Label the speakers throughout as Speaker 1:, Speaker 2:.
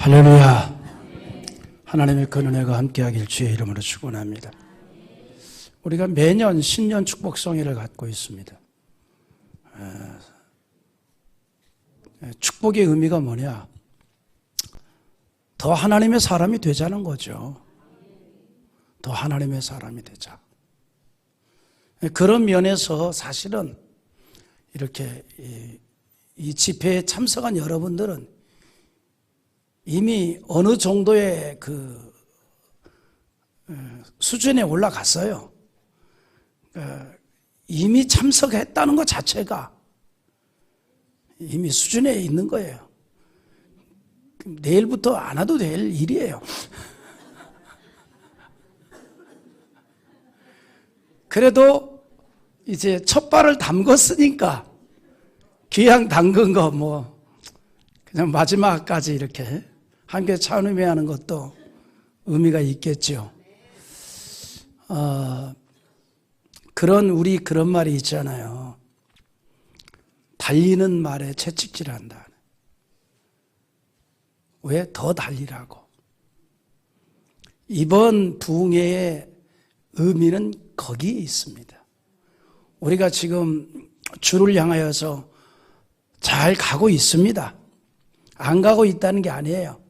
Speaker 1: 할렐루야. 하나님의 그 은혜가 함께하길 주의 이름으로 축원합니다. 우리가 매년 신년 축복성회를 갖고 있습니다. 축복의 의미가 뭐냐? 더 하나님의 사람이 되자는 거죠. 더 하나님의 사람이 되자. 그런 면에서 사실은 이렇게 이 집회에 참석한 여러분들은 이미 어느 정도의 그 수준에 올라갔어요. 이미 참석했다는 것 자체가 이미 수준에 있는 거예요. 내일부터 안 와도 될 일이에요. 그래도 이제 첫 발을 담궜으니까 귀양 담근 거 뭐 그냥 마지막까지 이렇게 함께 찬음해하는 것도 의미가 있겠죠. 그런 말이 있잖아요. 달리는 말에 채찍질한다. 왜? 더 달리라고. 이번 부흥회의 의미는 거기에 있습니다. 우리가 지금 주를 향하여서 잘 가고 있습니다. 안 가고 있다는 게 아니에요.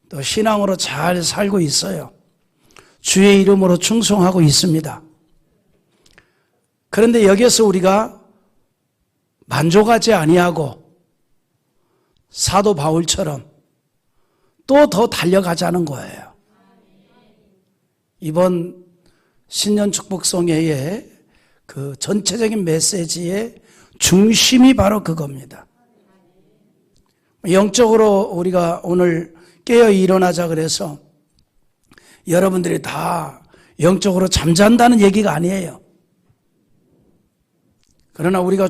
Speaker 1: 또 신앙으로 잘 살고 있어요. 주의 이름으로 충성하고 있습니다. 그런데 여기서 우리가 만족하지 아니하고 사도 바울처럼 또 더 달려가자는 거예요. 이번 신년 축복성회의 그 전체적인 메시지의 중심이 바로 그겁니다. 영적으로 우리가 오늘 깨어 일어나자 그래서 여러분들이 다 영적으로 잠잔다는 얘기가 아니에요. 그러나 우리가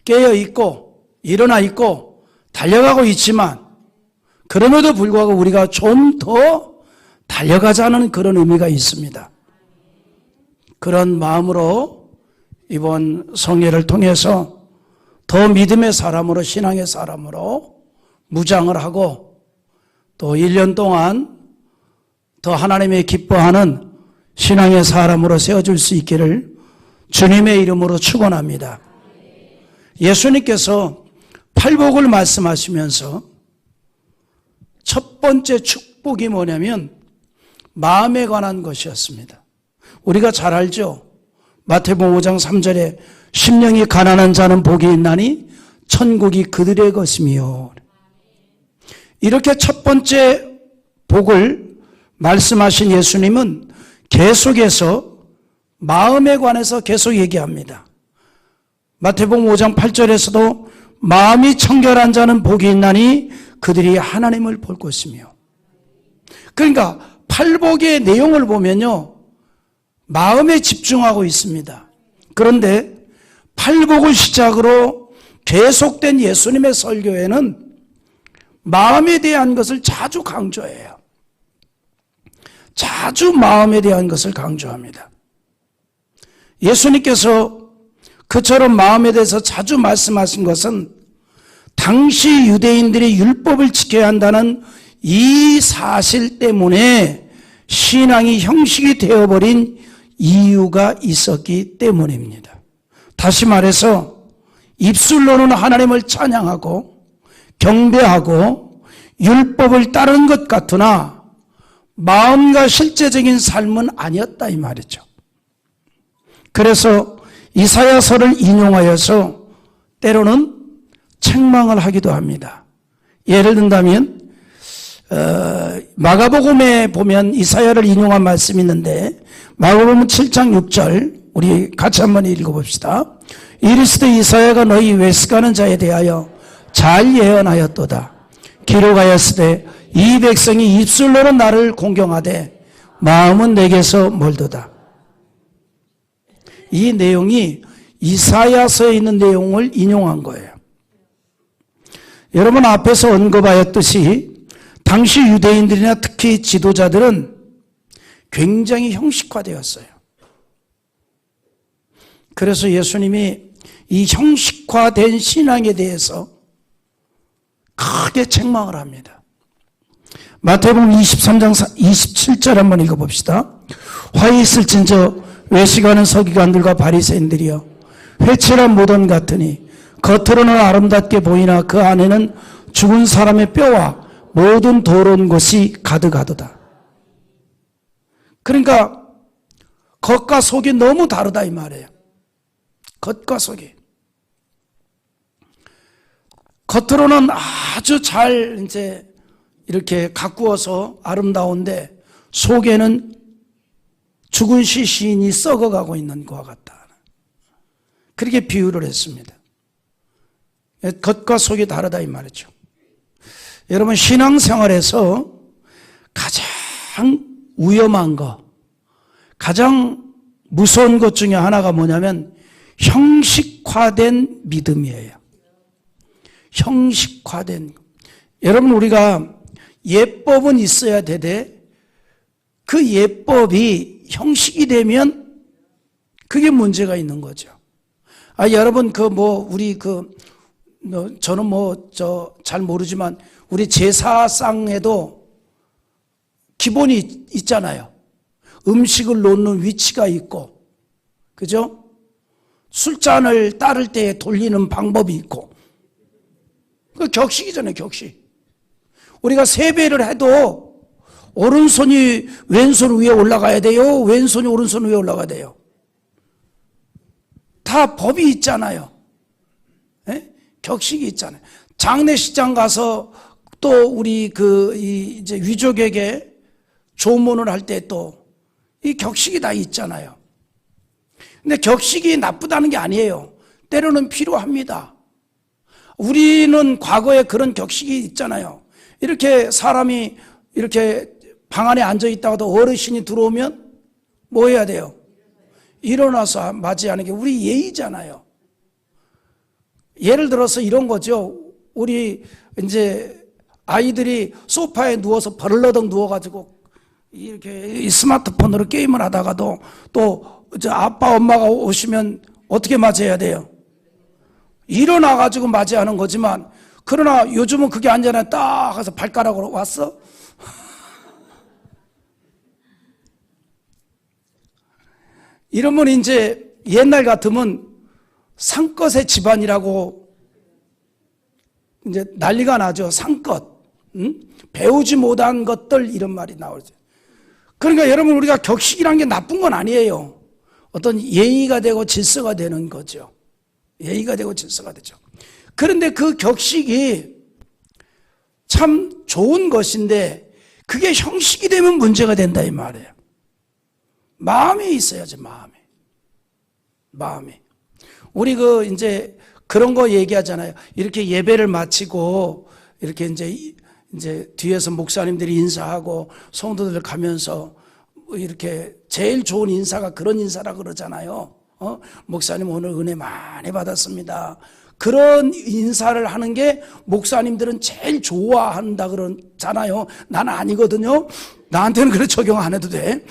Speaker 1: 깨어 있고 일어나 있고 달려가고 있지만 그럼에도 불구하고 우리가 좀 더 달려가자는 그런 의미가 있습니다. 그런 마음으로 이번 성회를 통해서 더 믿음의 사람으로, 신앙의 사람으로 무장을 하고 또 1년 동안 더 하나님의 기뻐하는 신앙의 사람으로 세워줄 수 있기를 주님의 이름으로 축원합니다. 예수님께서 팔복을 말씀하시면서 첫 번째 축복이 뭐냐면 마음에 관한 것이었습니다. 우리가 잘 알죠? 마태복음 5장 3절에 심령이 가난한 자는 복이 있나니 천국이 그들의 것이며, 이렇게 첫 번째 복을 말씀하신 예수님은 계속해서 마음에 관해서 계속 얘기합니다. 마태복음 5장 8절에서도 마음이 청결한 자는 복이 있나니 그들이 하나님을 볼 것이며, 그러니까 팔복의 내용을 보면요 마음에 집중하고 있습니다. 그런데 팔복을 시작으로 계속된 예수님의 설교에는 마음에 대한 것을 자주 강조해요. 자주 마음에 대한 것을 강조합니다. 예수님께서 그처럼 마음에 대해서 자주 말씀하신 것은 당시 유대인들이 율법을 지켜야 한다는 이 사실 때문에 신앙이 형식이 되어버린 이유가 있었기 때문입니다. 다시 말해서 입술로는 하나님을 찬양하고 경배하고 율법을 따르는 것 같으나 마음과 실제적인 삶은 아니었다 이 말이죠. 그래서 이사야서를 인용하여서 때로는 책망을 하기도 합니다. 예를 든다면 마가복음에 보면 이사야를 인용한 말씀이 있는데 마가복음 7장 6절 우리 같이 한번 읽어봅시다. 이르시되 이사야가 너희 외식하는 자에 대하여 잘 예언하였도다. 기록하였으되 이 백성이 입술로는 나를 공경하되 마음은 내게서 멀도다. 이 내용이 이사야서에 있는 내용을 인용한 거예요. 여러분 앞에서 언급하였듯이 당시 유대인들이나 특히 지도자들은 굉장히 형식화되었어요. 그래서 예수님이 이 형식화된 신앙에 대해서 크게 책망을 합니다. 마태복음 23장 27절 한번 읽어봅시다. 화 있을진저 외식하는 서기관들과 바리새인들이여 회칠한 무덤 같으니 겉으로는 아름답게 보이나 그 안에는 죽은 사람의 뼈와 모든 더러운 것이 가득하도다. 그러니까 겉과 속이 너무 다르다 이 말이에요. 겉과 속이. 겉으로는 아주 잘 이제 이렇게 가꾸어서 아름다운데 속에는 죽은 시신이 썩어가고 있는 것과 같다. 그렇게 비유를 했습니다. 겉과 속이 다르다 이 말이죠. 여러분 신앙생활에서 가장 위험한 거, 가장 무서운 것 중에 하나가 뭐냐면 형식화된 믿음이에요. 형식화된. 여러분 우리가 예법은 있어야 되되 그 예법이 형식이 되면 그게 문제가 있는 거죠. 여러분 저는 잘 모르지만 우리 제사상에도 기본이 있잖아요. 음식을 놓는 위치가 있고, 그죠? 술잔을 따를 때 돌리는 방법이 있고, 그 격식이잖아요, 격식. 우리가 세배를 해도 오른손이 왼손 위에 올라가야 돼요? 왼손이 오른손 위에 올라가야 돼요? 다 법이 있잖아요. 네? 격식이 있잖아요. 장례식장 가서 또 우리 이제 위족에게 조문을 할 때 또 이 격식이 다 있잖아요. 근데 격식이 나쁘다는 게 아니에요. 때로는 필요합니다. 우리는 과거에 그런 격식이 있잖아요. 이렇게 사람이 이렇게 방 안에 앉아 있다가도 어르신이 들어오면 뭐 해야 돼요? 일어나서 맞이하는 게 우리 예의잖아요. 예를 들어서 이런 거죠. 우리 이제 아이들이 소파에 누워서 버를러덩 누워가지고 이렇게 스마트폰으로 게임을 하다가도 또 이제 아빠 엄마가 오시면 어떻게 맞이해야 돼요? 일어나가지고 맞이하는 거지만, 그러나 요즘은 그게 아니잖아요. 딱 가서 발가락으로 왔어? 이러면 이제 옛날 같으면 상껏의 집안이라고 이제 난리가 나죠. 상껏. 응? 배우지 못한 것들 이런 말이 나오죠. 그러니까 여러분 우리가 격식이란 게 나쁜 건 아니에요. 어떤 예의가 되고 질서가 되는 거죠. 예의가 되고 질서가 되죠. 그런데 그 격식이 참 좋은 것인데 그게 형식이 되면 문제가 된다 이 말이에요. 마음이 있어야지, 마음이. 우리 이제 그런 거 얘기하잖아요. 이렇게 예배를 마치고 이렇게 이제 뒤에서 목사님들이 인사하고 성도들 가면서 이렇게 제일 좋은 인사가 그런 인사라 그러잖아요. 목사님 오늘 은혜 많이 받았습니다. 그런 인사를 하는 게 목사님들은 제일 좋아한다 그러잖아요. 나는 아니거든요. 나한테는 그래 적용 안 해도 돼.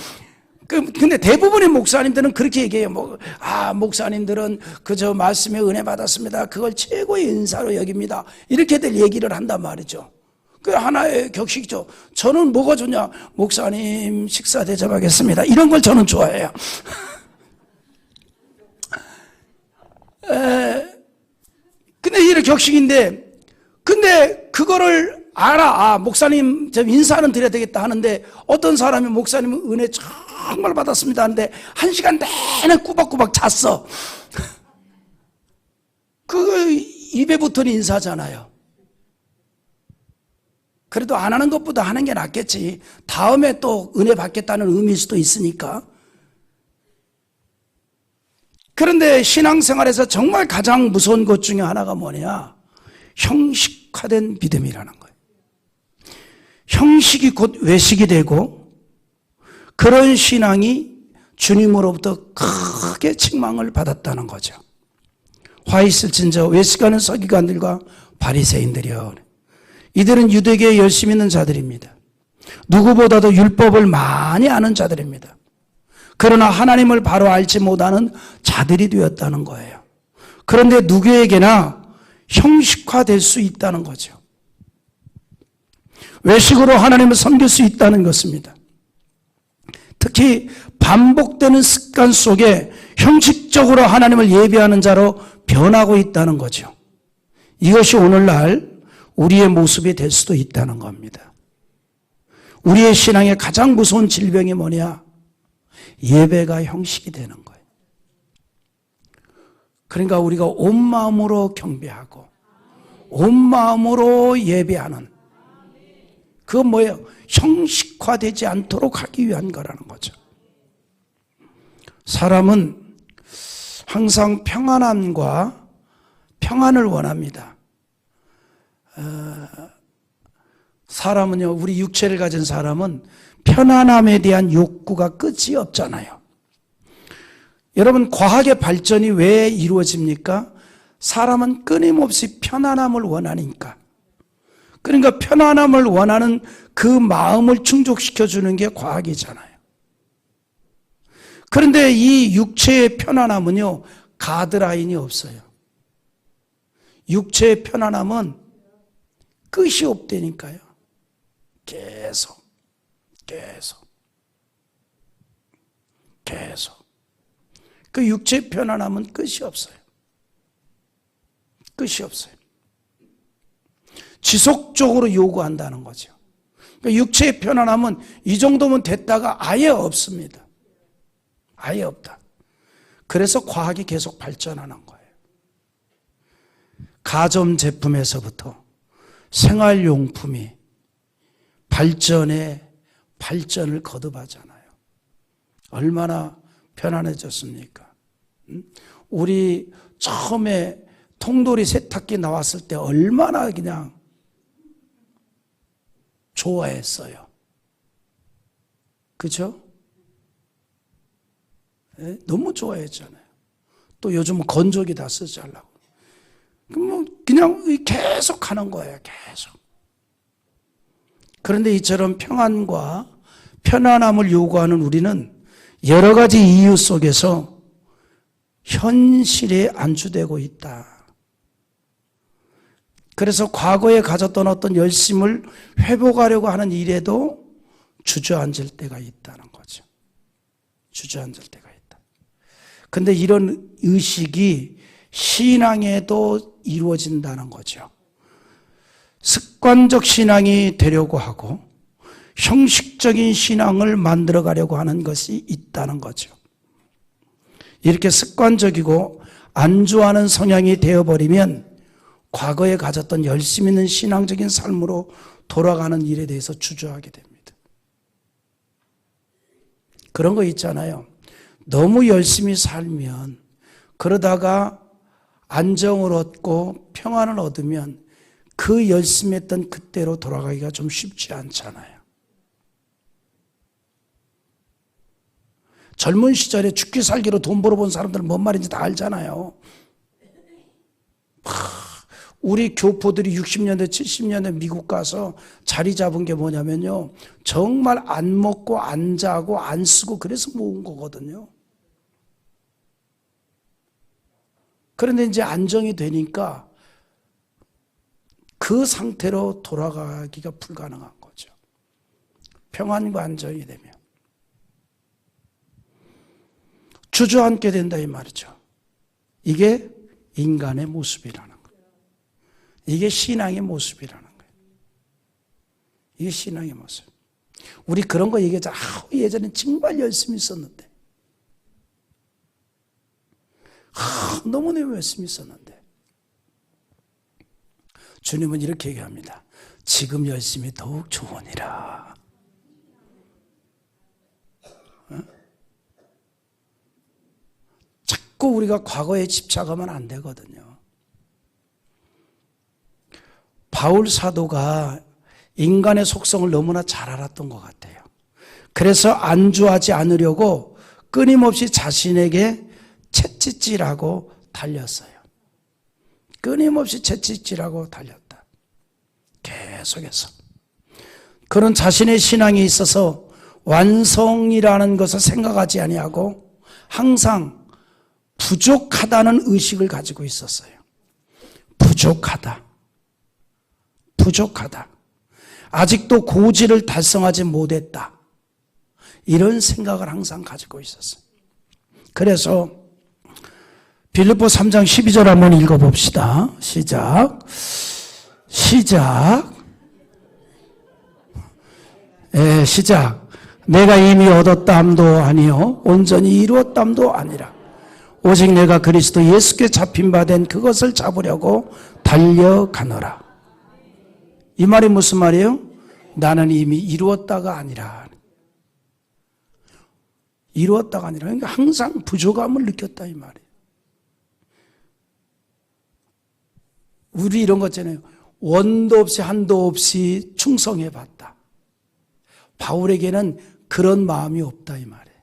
Speaker 1: 근데 대부분의 목사님들은 그렇게 얘기해요. 목사님들은 그저 말씀에 은혜 받았습니다. 그걸 최고의 인사로 여깁니다. 이렇게들 얘기를 한단 말이죠. 그 하나의 격식이죠. 저는 뭐가 좋냐? 목사님 식사 대접하겠습니다. 이런 걸 저는 좋아해요. 근데 이런 격식인데, 근데 그거를 알아. 목사님 좀 인사는 드려야 되겠다 하는데, 어떤 사람이 목사님 은혜 정말 받았습니다 하는데 1시간 내내 꾸벅꾸벅 잤어. 그거 입에 붙은 인사잖아요. 그래도 안 하는 것보다 하는 게 낫겠지. 다음에 또 은혜 받겠다는 의미일 수도 있으니까. 그런데 신앙생활에서 정말 가장 무서운 것 중에 하나가 뭐냐? 형식화된 믿음이라는 거예요. 형식이 곧 외식이 되고, 그런 신앙이 주님으로부터 크게 책망을 받았다는 거죠. 화 있을진저 외식하는 서기관들과 바리새인들이여. 이들은 유대계에 열심히 있는 자들입니다. 누구보다도 율법을 많이 아는 자들입니다. 그러나 하나님을 바로 알지 못하는 자들이 되었다는 거예요. 그런데 누구에게나 형식화될 수 있다는 거죠. 외식으로 하나님을 섬길 수 있다는 것입니다. 특히 반복되는 습관 속에 형식적으로 하나님을 예배하는 자로 변하고 있다는 거죠. 이것이 오늘날 우리의 모습이 될 수도 있다는 겁니다. 우리의 신앙의 가장 무서운 질병이 뭐냐? 예배가 형식이 되는 거예요. 그러니까 우리가 온 마음으로 경배하고 온 마음으로 예배하는, 그건 뭐예요? 형식화되지 않도록 하기 위한 거라는 거죠. 사람은 항상 평안함과 평안을 원합니다. 사람은요, 우리 육체를 가진 사람은 편안함에 대한 욕구가 끝이 없잖아요. 여러분, 과학의 발전이 왜 이루어집니까? 사람은 끊임없이 편안함을 원하니까. 그러니까 편안함을 원하는 그 마음을 충족시켜주는 게 과학이잖아요. 그런데 이 육체의 편안함은요, 가드라인이 없어요. 육체의 편안함은 끝이 없다니까요. 계속. 그 육체의 편안함은 끝이 없어요. 끝이 없어요. 지속적으로 요구한다는 거죠. 그러니까 육체의 편안함은 이 정도면 됐다가 아예 없습니다. 아예 없다. 그래서 과학이 계속 발전하는 거예요. 가전제품에서부터 생활용품이 발전을 거듭하잖아요. 얼마나 편안해졌습니까? 우리 처음에 통돌이 세탁기 나왔을 때 얼마나 그냥 좋아했어요. 그렇죠? 네? 너무 좋아했잖아요. 또 요즘은 건조기 다 쓰지 않라고. 그럼 그냥 계속 하는 거예요. 계속. 그런데 이처럼 평안과 편안함을 요구하는 우리는 여러 가지 이유 속에서 현실에 안주되고 있다. 그래서 과거에 가졌던 어떤 열심을 회복하려고 하는 일에도 주저앉을 때가 있다는 거죠. 주저앉을 때가 있다. 그런데 이런 의식이 신앙에도 이루어진다는 거죠. 습관적 신앙이 되려고 하고 형식적인 신앙을 만들어 가려고 하는 것이 있다는 거죠. 이렇게 습관적이고 안주하는 성향이 되어버리면 과거에 가졌던 열심 있는 신앙적인 삶으로 돌아가는 일에 대해서 주저하게 됩니다. 그런 거 있잖아요. 너무 열심히 살면, 그러다가 안정을 얻고 평안을 얻으면 그 열심히 했던 그때로 돌아가기가 좀 쉽지 않잖아요. 젊은 시절에 죽기 살기로 돈 벌어본 사람들은 뭔 말인지 다 알잖아요. 우리 교포들이 60년대 70년대 미국 가서 자리 잡은 게 뭐냐면요, 정말 안 먹고 안 자고 안 쓰고 그래서 모은 거거든요. 그런데 이제 안정이 되니까 그 상태로 돌아가기가 불가능한 거죠. 평안과 안정이 되면 주저앉게 된다 이 말이죠. 이게 인간의 모습이라는 거예요. 이게 신앙의 모습이라는 거예요. 이게 신앙의 모습. 우리 그런 거 얘기하자. 예전에 정말 열심히 썼는데, 너무너무 열심히 썼는데. 주님은 이렇게 얘기합니다. 지금 열심히 더욱 좋으니라. 자꾸 우리가 과거에 집착하면 안 되거든요. 바울 사도가 인간의 속성을 너무나 잘 알았던 것 같아요. 그래서 안주하지 않으려고 끊임없이 자신에게 채찍질하고 달렸어요. 끊임없이 채찍질하고 달렸다. 계속해서. 그런 자신의 신앙에 있어서 완성이라는 것을 생각하지 아니하고 항상 부족하다는 의식을 가지고 있었어요. 부족하다. 아직도 고지를 달성하지 못했다. 이런 생각을 항상 가지고 있었어요. 그래서 빌립보 3장 12절 한번 읽어봅시다. 시작. 시작. 내가 이미 얻었담도 아니요 온전히 이루었담도 아니라 오직 내가 그리스도 예수께 잡힌 바 된 그것을 잡으려고 달려가노라. 이 말이 무슨 말이에요? 나는 이미 이루었다가 아니라. 이루었다가 아니라. 그러니까 항상 부족함을 느꼈다 이 말이에요. 우리 이런 거 있잖아요. 원도 없이 한도 없이 충성해봤다. 바울에게는 그런 마음이 없다 이 말이에요.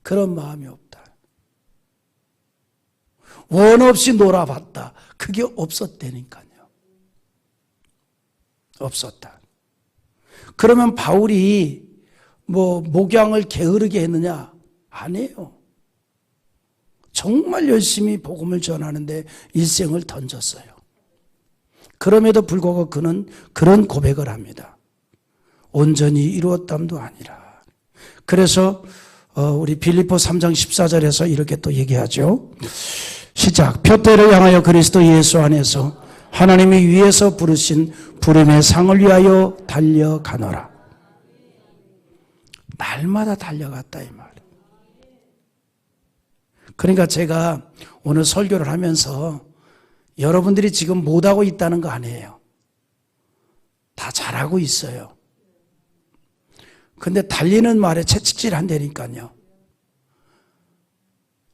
Speaker 1: 그런 마음이 없다. 원 없이 놀아봤다. 그게 없었다니까요. 없었다. 그러면 바울이 목양을 게으르게 했느냐? 아니에요. 정말 열심히 복음을 전하는데 일생을 던졌어요. 그럼에도 불구하고 그는 그런 고백을 합니다. 온전히 이루었담도 아니라. 그래서 우리 빌립보 3장 14절에서 이렇게 또 얘기하죠. 시작. 표대를 향하여 그리스도 예수 안에서 하나님이 위에서 부르신 부름의 상을 위하여 달려가노라. 날마다 달려갔다 이 말. 그러니까 제가 오늘 설교를 하면서 여러분들이 지금 못하고 있다는 거 아니에요. 다 잘하고 있어요. 근데 달리는 말에 채찍질 한다니까요.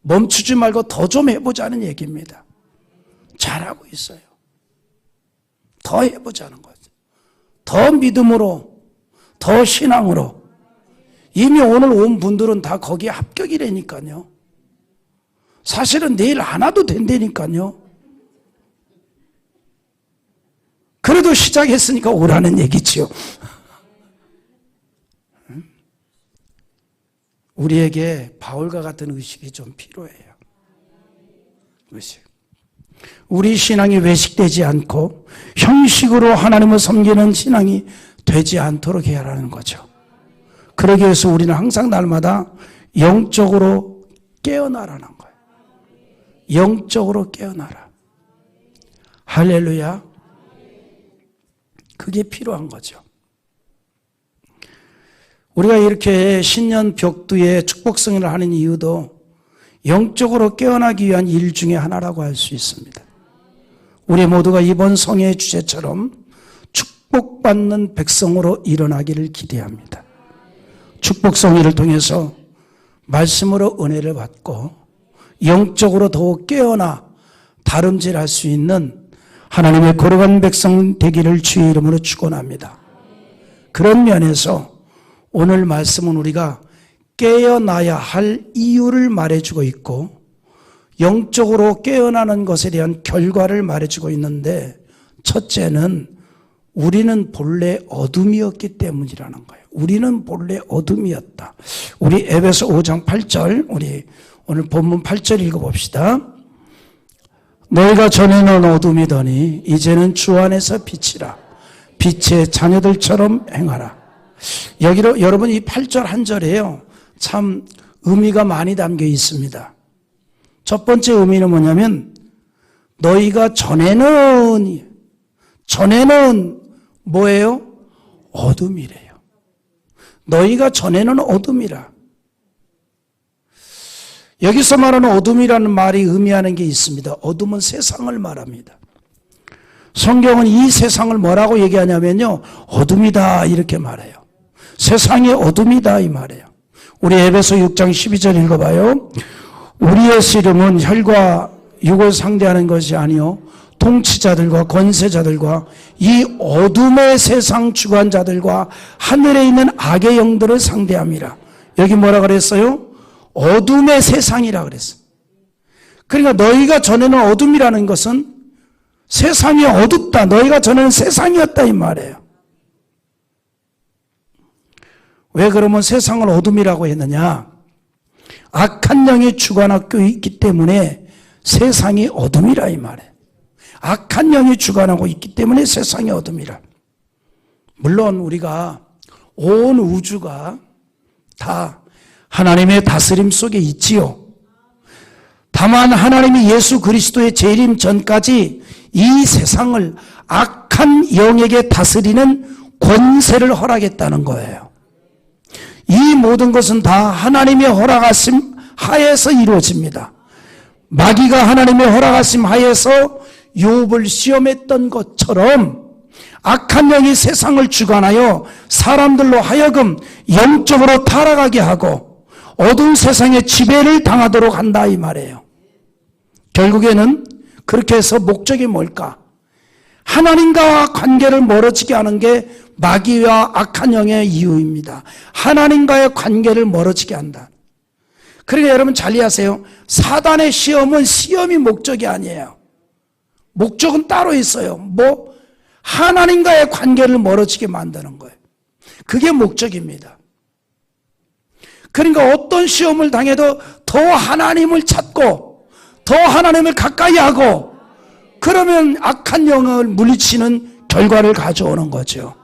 Speaker 1: 멈추지 말고 더 좀 해보자는 얘기입니다. 잘하고 있어요. 더 해보자는 거죠. 더 믿음으로, 더 신앙으로. 이미 오늘 온 분들은 다 거기에 합격이라니까요. 사실은 내일 안 와도 된다니까요. 그래도 시작했으니까 오라는 얘기지요. 우리에게 바울과 같은 의식이 좀 필요해요. 의식. 우리 신앙이 외식되지 않고 형식으로 하나님을 섬기는 신앙이 되지 않도록 해야 하는 거죠. 그러기 위해서 우리는 항상 날마다 영적으로 깨어나라는 거예요. 영적으로 깨어나라. 할렐루야. 그게 필요한 거죠. 우리가 이렇게 신년 벽두에 축복성인을 하는 이유도 영적으로 깨어나기 위한 일 중에 하나라고 할 수 있습니다. 우리 모두가 이번 성회의 주제처럼 축복받는 백성으로 일어나기를 기대합니다. 축복성회를 통해서 말씀으로 은혜를 받고 영적으로 더욱 깨어나 다름질할 수 있는 하나님의 거룩한 백성 되기를 주의 이름으로 축원합니다. 그런 면에서 오늘 말씀은 우리가 깨어나야 할 이유를 말해주고 있고 영적으로 깨어나는 것에 대한 결과를 말해주고 있는데 첫째는 우리는 본래 어둠이었기 때문이라는 거예요. 우리는 본래 어둠이었다. 우리 에베소 5장 8절 우리 오늘 본문 8절 읽어봅시다. 너희가 전에는 어둠이더니 이제는 주 안에서 빛이라. 빛의 자녀들처럼 행하라. 여기로 여러분 이 8절 한 절에요. 참 의미가 많이 담겨 있습니다. 첫 번째 의미는 뭐냐면 너희가 전에는 뭐예요? 어둠이래요. 너희가 전에는 어둠이라. 여기서 말하는 어둠이라는 말이 의미하는 게 있습니다. 어둠은 세상을 말합니다. 성경은 이 세상을 뭐라고 얘기하냐면요. 어둠이다 이렇게 말해요. 세상이 어둠이다 이 말이에요. 우리 에베소 6장 12절 읽어봐요. 우리의 씨름은 혈과 육을 상대하는 것이 아니요 통치자들과 권세자들과 이 어둠의 세상 주관자들과 하늘에 있는 악의 영들을 상대함이라. 여기 뭐라 그랬어요? 어둠의 세상이라 그랬어요. 그러니까 너희가 전에는 어둠이라는 것은 세상이 어둡다. 너희가 전에는 세상이었다 이 말이에요. 왜 그러면 세상을 어둠이라고 했느냐? 악한 영이 주관하고 있기 때문에 세상이 어둠이라 이 말이에요. 악한 영이 주관하고 있기 때문에 세상의 어둠이라. 물론 우리가 온 우주가 다 하나님의 다스림 속에 있지요. 다만 하나님이 예수 그리스도의 재림 전까지 이 세상을 악한 영에게 다스리는 권세를 허락했다는 거예요. 이 모든 것은 다 하나님의 허락하심 하에서 이루어집니다. 마귀가 하나님의 허락하심 하에서 욥을 시험했던 것처럼 악한 영이 세상을 주관하여 사람들로 하여금 영적으로 타락하게 하고 어두운 세상의 지배를 당하도록 한다 이 말이에요. 결국에는 그렇게 해서 목적이 뭘까? 하나님과 관계를 멀어지게 하는 게 마귀와 악한 영의 이유입니다. 하나님과의 관계를 멀어지게 한다. 그러니까 여러분 잘 이해하세요. 사단의 시험은 시험이 목적이 아니에요. 목적은 따로 있어요. 하나님과의 관계를 멀어지게 만드는 거예요. 그게 목적입니다. 그러니까 어떤 시험을 당해도 더 하나님을 찾고 더 하나님을 가까이 하고 그러면 악한 영을 물리치는 결과를 가져오는 거죠.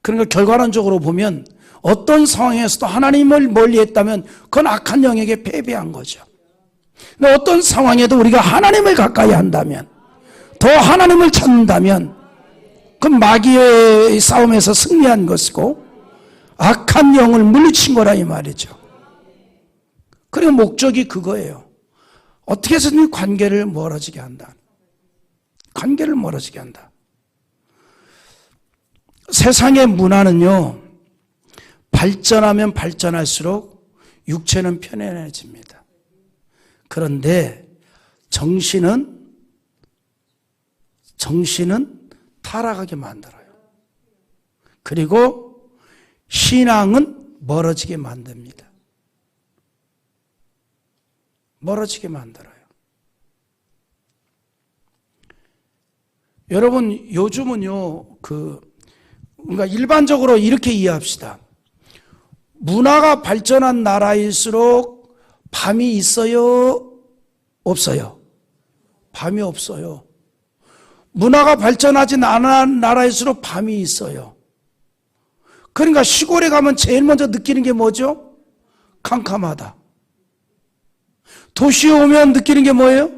Speaker 1: 그러니까 결과론적으로 보면 어떤 상황에서도 하나님을 멀리했다면 그건 악한 영에게 패배한 거죠. 근데 어떤 상황에도 우리가 하나님을 가까이 한다면 더 하나님을 찾는다면 그건 마귀의 싸움에서 승리한 것이고 악한 영을 물리친 거라 이 말이죠. 그리고 목적이 그거예요. 어떻게 해서든 관계를 멀어지게 한다. 관계를 멀어지게 한다. 세상의 문화는요, 발전하면 발전할수록 육체는 편안해집니다. 그런데 정신은 타락하게 만들어요. 그리고 신앙은 멀어지게 만듭니다. 멀어지게 만들어요. 여러분, 요즘은요, 그러니까 일반적으로 이렇게 이해합시다. 문화가 발전한 나라일수록 밤이 있어요? 없어요? 밤이 없어요. 문화가 발전하지 않은 나라일수록 밤이 있어요. 그러니까 시골에 가면 제일 먼저 느끼는 게 뭐죠? 캄캄하다. 도시에 오면 느끼는 게 뭐예요?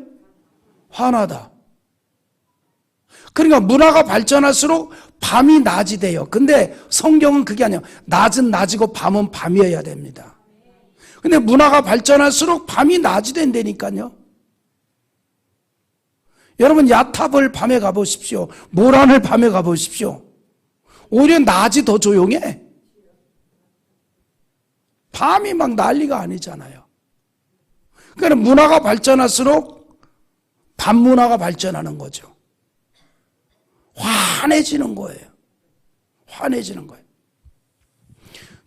Speaker 1: 환하다. 그러니까 문화가 발전할수록 밤이 낮이 돼요. 근데 성경은 그게 아니에요. 낮은 낮이고 밤은 밤이어야 됩니다. 근데 문화가 발전할수록 밤이 낮이 된다니까요. 여러분 야탑을 밤에 가보십시오. 모란을 밤에 가보십시오. 오히려 낮이 더 조용해. 밤이 막 난리가 아니잖아요. 그러니까 문화가 발전할수록 밤 문화가 발전하는 거죠. 환해지는 거예요. 환해지는 거예요.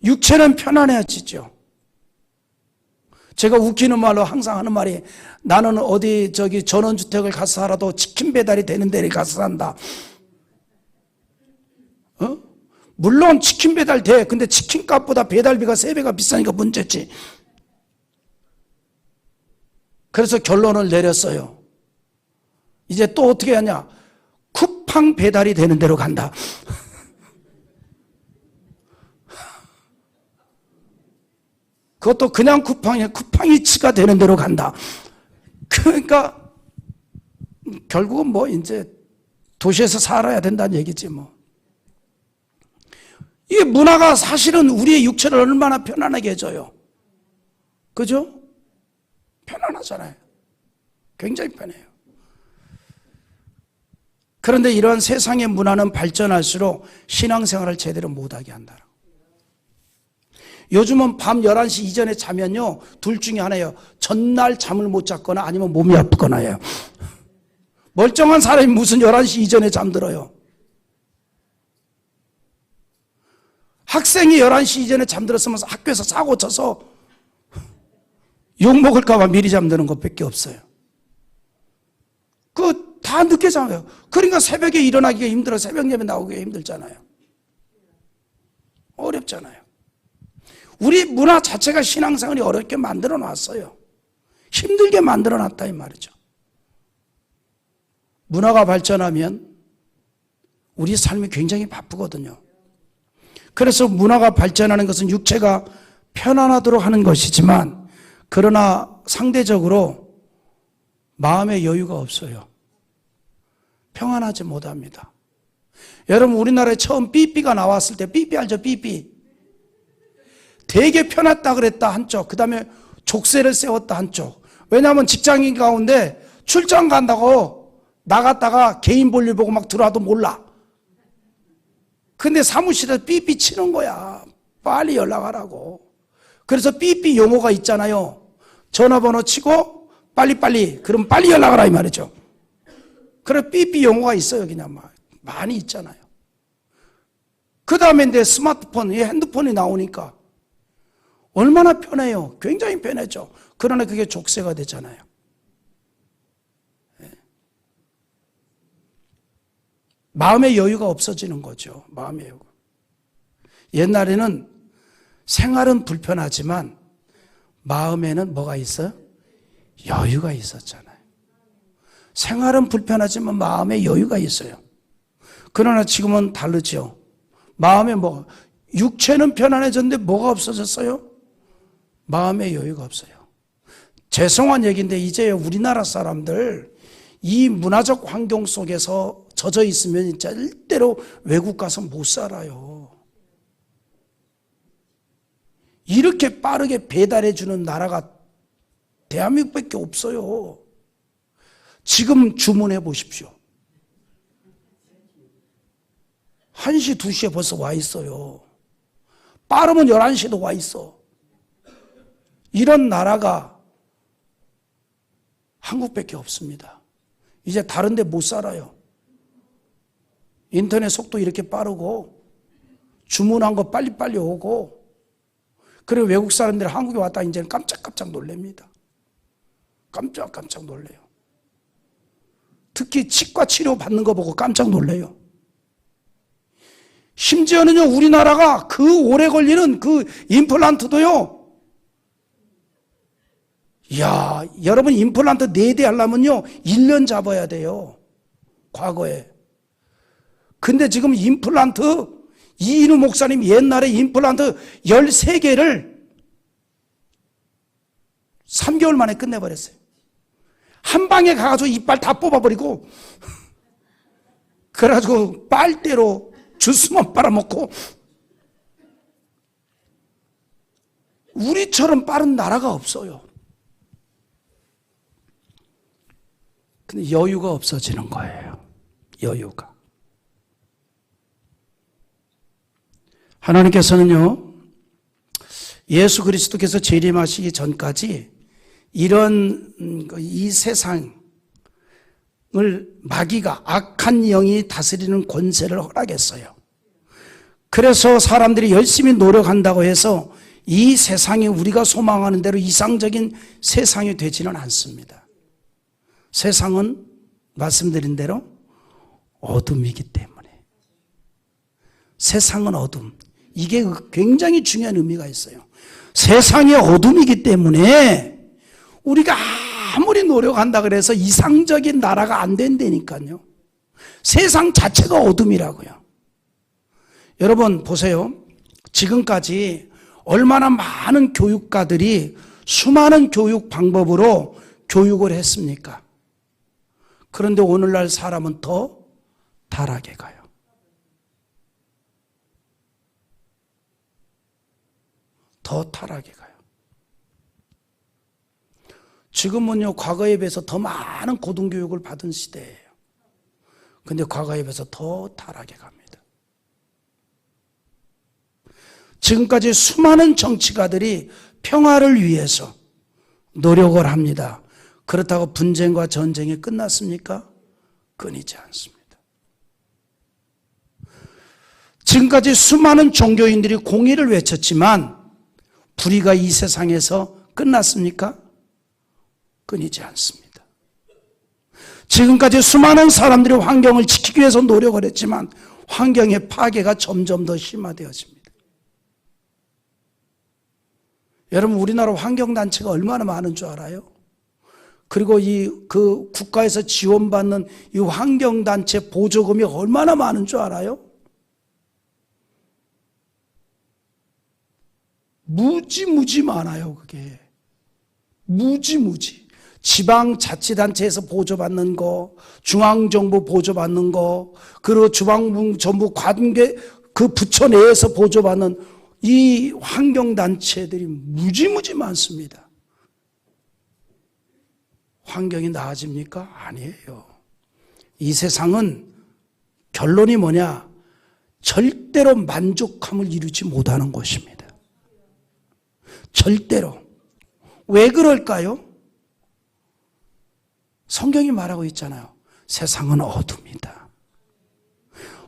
Speaker 1: 육체는 편안해지죠. 제가 웃기는 말로 항상 하는 말이 나는 어디 전원주택을 가서 살아도 치킨 배달이 되는 데를 가서 산다. 물론 치킨 배달 돼. 근데 치킨 값보다 배달비가 3배가 비싸니까 문제지. 그래서 결론을 내렸어요. 이제 또 어떻게 하냐? 쿠팡 배달이 되는 데로 간다. 그것도 그냥 쿠팡이치가 되는 데로 간다. 그러니까 결국은 이제 도시에서 살아야 된다는 얘기지 뭐. 이 문화가 사실은 우리의 육체를 얼마나 편안하게 해줘요. 그죠? 편안하잖아요. 굉장히 편해요. 그런데 이러한 세상의 문화는 발전할수록 신앙생활을 제대로 못하게 한다. 요즘은 밤 11시 이전에 자면요, 둘 중에 하나예요. 전날 잠을 못 잤거나 아니면 몸이 아프거나 해요. 멀쩡한 사람이 무슨 11시 이전에 잠들어요. 학생이 11시 이전에 잠들었으면 학교에서 사고 쳐서 욕먹을까 봐 미리 잠드는 것밖에 없어요. 다 늦게 자요. 그러니까 새벽에 일어나기가 힘들어. 새벽 예배 나오기가 힘들잖아요. 어렵잖아요. 우리 문화 자체가 신앙생활이 어렵게 만들어 놨어요. 힘들게 만들어놨다 이 말이죠. 문화가 발전하면 우리 삶이 굉장히 바쁘거든요. 그래서 문화가 발전하는 것은 육체가 편안하도록 하는 것이지만 그러나 상대적으로 마음의 여유가 없어요. 평안하지 못합니다. 여러분 우리나라에 처음 삐삐가 나왔을 때 삐삐 알죠? 삐삐. 되게 편했다 그랬다 한쪽, 그 다음에 족쇄를 세웠다 한쪽. 왜냐하면 직장인 가운데 출장 간다고 나갔다가 개인 볼일 보고 막 들어와도 몰라. 근데 사무실에서 삐삐 치는 거야. 빨리 연락하라고. 그래서 삐삐 용어가 있잖아요. 전화번호 치고 빨리빨리, 그럼 빨리 연락하라 이 말이죠. 그래 삐삐 용어가 있어요. 그냥 막 많이 있잖아요. 그 다음에 이제 스마트폰, 핸드폰이 나오니까 얼마나 편해요. 굉장히 편해져. 그러나 그게 족쇄가 되잖아요. 마음의 여유가 없어지는 거죠. 마음의 여유. 옛날에는 생활은 불편하지만 마음에는 뭐가 있어요? 여유가 있었잖아요. 생활은 불편하지만 마음에 여유가 있어요. 그러나 지금은 다르죠. 마음에 육체는 편안해졌는데 뭐가 없어졌어요? 마음의 여유가 없어요. 죄송한 얘기인데 이제 우리나라 사람들 이 문화적 환경 속에서 젖어 있으면 진짜 일대로 외국 가서 못 살아요. 이렇게 빠르게 배달해 주는 나라가 대한민국밖에 없어요. 지금 주문해 보십시오. 1시, 2시에 벌써 와 있어요. 빠르면 11시도 와 있어. 이런 나라가 한국밖에 없습니다. 이제 다른 데 못 살아요. 인터넷 속도 이렇게 빠르고 주문한 거 빨리빨리 오고, 그리고 외국 사람들이 한국에 왔다 이제는 깜짝깜짝 놀랍니다. 깜짝깜짝 놀래요. 특히 치과 치료 받는 거 보고 깜짝 놀래요. 심지어는요, 우리나라가 그 오래 걸리는 그 임플란트도요, 이야, 여러분 임플란트 4대 하려면요 1년 잡아야 돼요. 과거에. 근데 지금 임플란트, 이인우 목사님 옛날에 임플란트 13개를 3개월 만에 끝내버렸어요. 한 방에 가가지고 이빨 다 뽑아버리고 그래가지고 빨대로 주스만 빨아먹고. 우리처럼 빠른 나라가 없어요. 근데 여유가 없어지는 거예요. 여유가. 하나님께서는요, 예수 그리스도께서 재림하시기 전까지 이런 이 세상을 마귀가, 악한 영이 다스리는 권세를 허락했어요. 그래서 사람들이 열심히 노력한다고 해서 이 세상이 우리가 소망하는 대로 이상적인 세상이 되지는 않습니다. 세상은 말씀드린 대로 어둠이기 때문에. 세상은 어둠. 이게 굉장히 중요한 의미가 있어요. 세상이 어둠이기 때문에 우리가 아무리 노력한다 그래서 이상적인 나라가 안 된다니까요. 세상 자체가 어둠이라고요. 여러분 보세요. 지금까지 얼마나 많은 교육가들이 수많은 교육 방법으로 교육을 했습니까? 그런데 오늘날 사람은 더 타락해 가요. 더 타락해 가요. 지금은요, 과거에 비해서 더 많은 고등교육을 받은 시대예요. 근데 과거에 비해서 더 타락해 갑니다. 지금까지 수많은 정치가들이 평화를 위해서 노력을 합니다. 그렇다고 분쟁과 전쟁이 끝났습니까? 끊이지 않습니다. 지금까지 수많은 종교인들이 공의를 외쳤지만 불의가 이 세상에서 끝났습니까? 끊이지 않습니다. 지금까지 수많은 사람들이 환경을 지키기 위해서 노력을 했지만 환경의 파괴가 점점 더 심화되어집니다. 여러분 우리나라 환경단체가 얼마나 많은 줄 알아요? 그리고 그 국가에서 지원받는 이 환경단체 보조금이 얼마나 많은 줄 알아요? 무지 많아요, 그게. 무지. 지방자치단체에서 보조받는 거, 중앙정부 보조받는 거, 그리고 중앙정부 관계, 그 부처 내에서 보조받는 이 환경단체들이 무지 많습니다. 환경이 나아집니까? 아니에요. 이 세상은 결론이 뭐냐? 절대로 만족함을 이루지 못하는 것입니다. 절대로. 왜 그럴까요? 성경이 말하고 있잖아요. 세상은 어둠이다.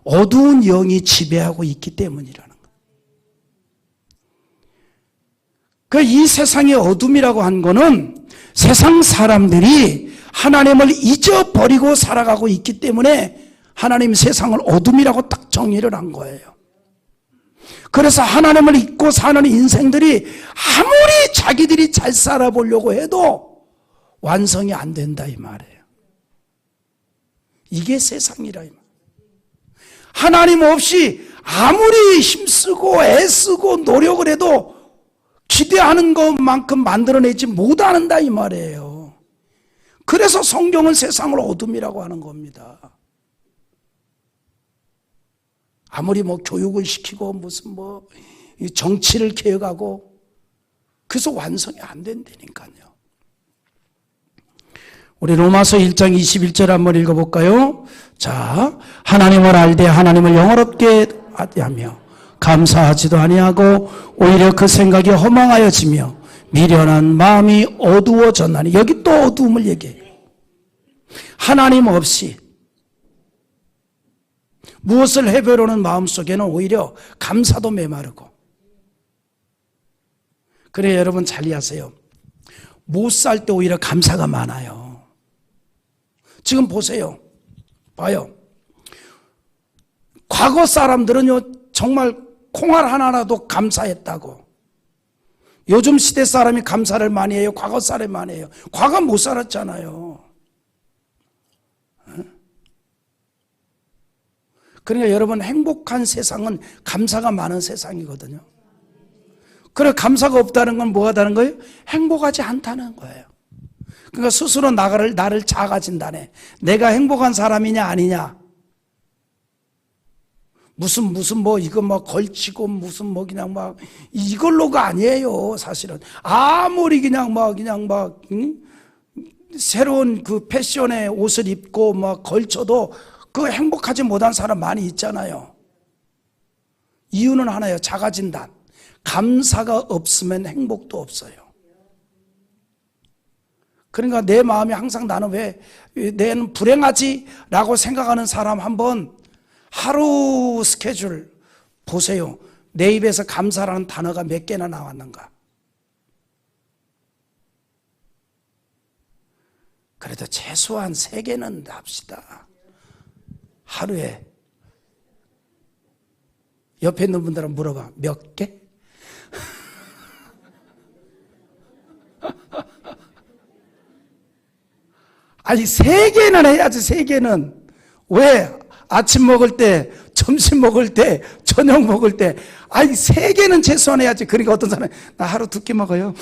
Speaker 1: 어두운 영이 지배하고 있기 때문이라는 거예요. 이 세상의 어둠이라고 한 거는 세상 사람들이 하나님을 잊어버리고 살아가고 있기 때문에 하나님 세상을 어둠이라고 딱 정의를 한 거예요. 그래서 하나님을 잊고 사는 인생들이 아무리 자기들이 잘 살아보려고 해도 완성이 안 된다 이 말이에요. 이게 세상이라 이 말. 하나님 없이 아무리 힘쓰고 애쓰고 노력을 해도 기대하는 것만큼 만들어내지 못한다 이 말이에요. 그래서 성경은 세상을 어둠이라고 하는 겁니다. 아무리 교육을 시키고 무슨 정치를 개혁하고 그래서 완성이 안 된다니까요. 우리 로마서 1장 21절 한번 읽어볼까요? 자, 하나님을 알되 하나님을 영화롭게 하며 감사하지도 아니하고 오히려 그 생각이 허망하여지며 미련한 마음이 어두워졌나니, 여기 또 어두움을 얘기해요. 하나님 없이 무엇을 해보려는 마음속에는 오히려 감사도 메마르고. 그래 여러분 잘 이해하세요. 못 살 때 오히려 감사가 많아요. 지금 보세요. 봐요. 과거 사람들은요 정말 콩알 하나라도 감사했다고. 요즘 시대 사람이 감사를 많이 해요? 과거 사람이 많이 해요? 과거 못 살았잖아요. 그러니까 여러분 행복한 세상은 감사가 많은 세상이거든요. 그래 감사가 없다는 건 뭐가 다른 거예요? 행복하지 않다는 거예요. 그러니까 스스로 나를 작아진다네. 내가 행복한 사람이냐 아니냐. 무슨 이거 걸치고 무슨 그냥 이걸로가 아니에요. 사실은 아무리 그냥 새로운 그 패션의 옷을 입고 걸쳐도 그 행복하지 못한 사람 많이 있잖아요. 이유는 하나예요. 작아진다. 감사가 없으면 행복도 없어요. 그러니까 내 마음이 항상 나는 왜 내는 불행하지? 라고 생각하는 사람 한번 하루 스케줄 보세요. 내 입에서 감사라는 단어가 몇 개나 나왔는가? 그래도 최소한 3개는 합시다. 하루에. 옆에 있는 분들은 물어봐. 몇 개? 아니 3개는 해야지. 3개는. 왜? 아침 먹을 때, 점심 먹을 때, 저녁 먹을 때. 아니 3개는 최소한 해야지. 그러니까 어떤 사람이 나 하루 2끼 먹어요.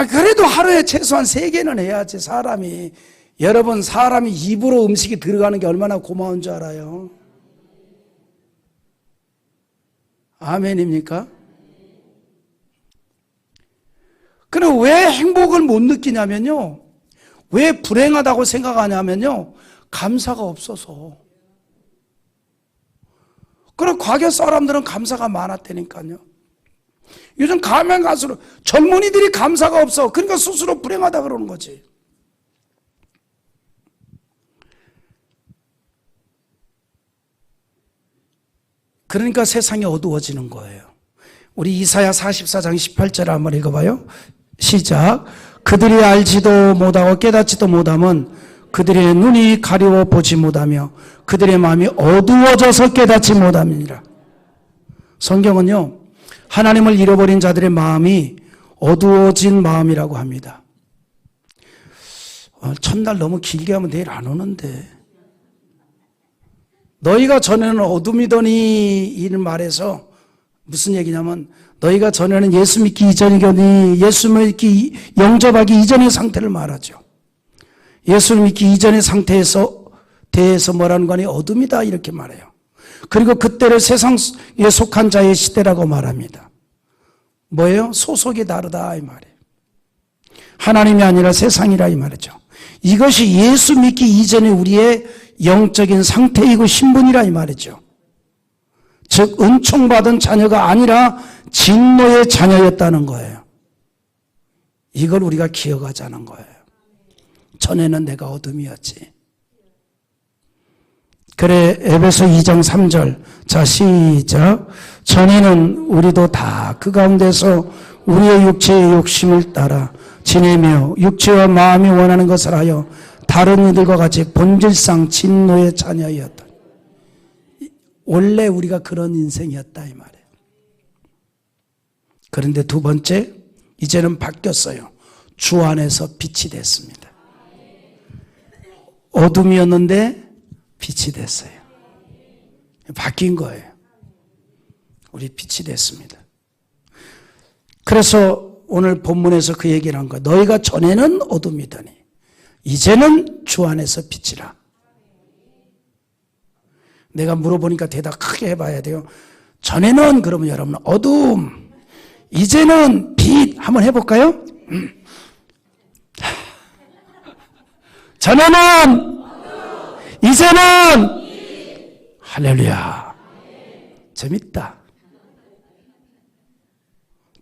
Speaker 1: 그래도 하루에 최소한 3개는 해야지. 여러분 사람이 입으로 음식이 들어가는 게 얼마나 고마운 줄 알아요? 아멘입니까? 그럼 왜 행복을 못 느끼냐면요, 왜 불행하다고 생각하냐면요, 감사가 없어서. 그럼 과거 사람들은 감사가 많았다니까요. 요즘 가면 갈수록 젊은이들이 감사가 없어. 그러니까 스스로 불행하다 그러는 거지. 그러니까 세상이 어두워지는 거예요. 우리 이사야 44장 18절을 한번 읽어봐요. 시작. 그들이 알지도 못하고 깨닫지도 못함은 그들의 눈이 가리워 보지 못하며 그들의 마음이 어두워져서 깨닫지 못함이니라. 성경은요, 하나님을 잃어버린 자들의 마음이 어두워진 마음이라고 합니다. 첫날 너무 길게 하면 내일 안 오는데. 너희가 전에는 어둠이더니 이 말에서 무슨 얘기냐면 너희가 전에는 예수 믿기 이전이더니 예수 믿기 영접하기 이전의 상태를 말하죠. 예수를 믿기 이전의 상태에서 대해서 뭐라는 거니 어둠이다 이렇게 말해요. 그리고 그때를 세상에 속한 자의 시대라고 말합니다. 뭐예요? 소속이 다르다 이 말이에요. 하나님이 아니라 세상이라 이 말이죠. 이것이 예수 믿기 이전의 우리의 영적인 상태이고 신분이라 이 말이죠. 즉 은총받은 자녀가 아니라 진노의 자녀였다는 거예요. 이걸 우리가 기억하자는 거예요. 전에는 내가 어둠이었지. 그래 에베소 2장 3절 자 시작. 전에는 우리도 다 그 가운데서 우리의 육체의 욕심을 따라 지내며 육체와 마음이 원하는 것을 하여 다른 이들과 같이 본질상 진노의 자녀였다. 원래 우리가 그런 인생이었다 이 말이에요. 그런데 두 번째 이제는 바뀌었어요. 주 안에서 빛이 됐습니다. 어둠이었는데 빛이 됐어요. 바뀐 거예요. 우리 빛이 됐습니다. 그래서 오늘 본문에서 그 얘기를 한 거예요. 너희가 전에는 어둠이더니 이제는 주 안에서 빛이라. 내가 물어보니까 대답 크게 해봐야 돼요. 전에는 그러면 여러분 어둠, 이제는 빛 한번 해볼까요? 전에는 이제는 할렐루야. 재밌다.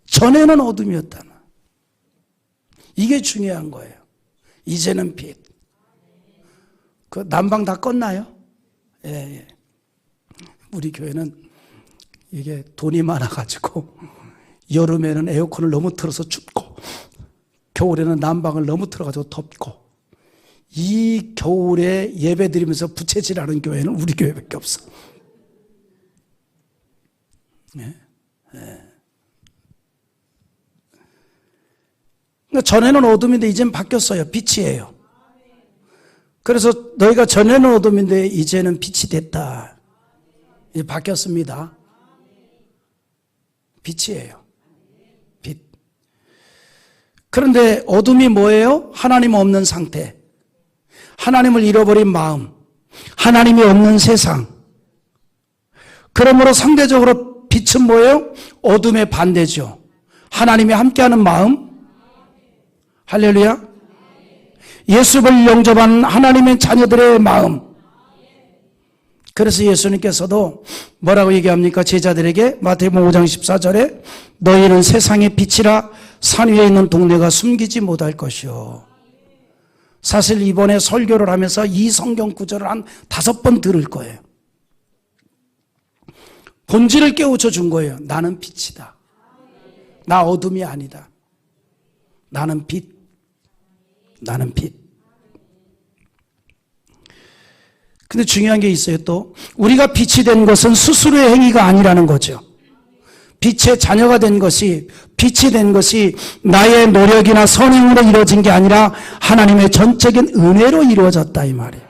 Speaker 1: 전에는 어둠이었다. 이게 중요한 거예요. 이제는 빛. 그 난방 다 껐나요? 예. 우리 교회는 이게 돈이 많아가지고 여름에는 에어컨을 너무 틀어서 춥고 겨울에는 난방을 너무 틀어가지고 덥고 이 겨울에 예배 드리면서 부채질하는 교회는 우리 교회밖에 없어. 예. 예. 그러니까 전에는 어둠인데 이제는 바뀌었어요. 빛이에요. 그래서 너희가 전에는 어둠인데 이제는 빛이 됐다. 이제 바뀌었습니다. 빛이에요. 빛. 그런데 어둠이 뭐예요? 하나님 없는 상태. 하나님을 잃어버린 마음. 하나님이 없는 세상. 그러므로 상대적으로 빛은 뭐예요? 어둠의 반대죠. 하나님이 함께하는 마음. 할렐루야. 예수를 영접한 하나님의 자녀들의 마음. 그래서 예수님께서도 뭐라고 얘기합니까? 제자들에게 마태복음 5장 14절에 너희는 세상의 빛이라 산 위에 있는 동네가 숨기지 못할 것이요. 사실 이번에 설교를 하면서 이 성경 구절을 한 5번 들을 거예요. 본질을 깨우쳐 준 거예요. 나는 빛이다. 나 어둠이 아니다. 나는 빛. 나는 빛. 근데 중요한 게 있어요. 또 우리가 빛이 된 것은 스스로의 행위가 아니라는 거죠. 빛의 자녀가 된 것이, 빛이 된 것이 나의 노력이나 선행으로 이루어진 게 아니라 하나님의 전적인 은혜로 이루어졌다 이 말이에요.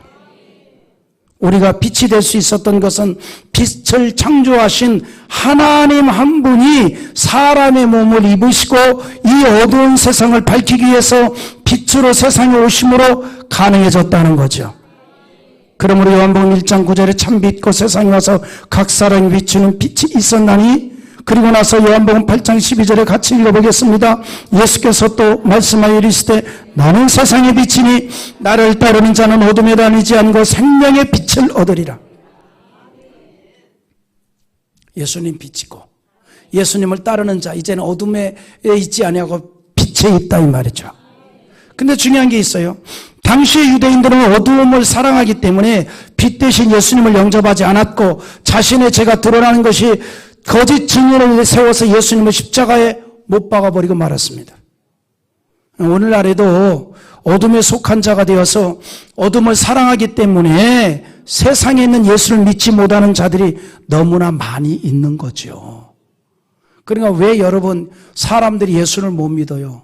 Speaker 1: 우리가 빛이 될 수 있었던 것은 빛을 창조하신 하나님 한 분이 사람의 몸을 입으시고 이 어두운 세상을 밝히기 위해서 빛으로 세상에 오심으로 가능해졌다는 거죠. 그러므로 요한복음 1장 9절에 참 빛과 세상에 와서 각 사람이 비추는 빛이 있었나니, 그리고 나서 요한복음 8장 12절에 같이 읽어보겠습니다. 예수께서 또 말씀하여 이르시되 나는 세상의 빛이니 나를 따르는 자는 어둠에 다니지 않고 생명의 빛을 얻으리라. 예수님 빛이고 예수님을 따르는 자 이제는 어둠에 있지 아니하고 빛에 있다 이 말이죠. 근데 중요한 게 있어요. 당시의 유대인들은 어두움을 사랑하기 때문에 빛 대신 예수님을 영접하지 않았고 자신의 죄가 드러나는 것이 거짓 증인을 세워서 예수님을 십자가에 못 박아버리고 말았습니다. 오늘날에도 어둠에 속한 자가 되어서 어둠을 사랑하기 때문에 세상에 있는 예수를 믿지 못하는 자들이 너무나 많이 있는 거죠. 그러니까 왜 여러분 사람들이 예수를 못 믿어요?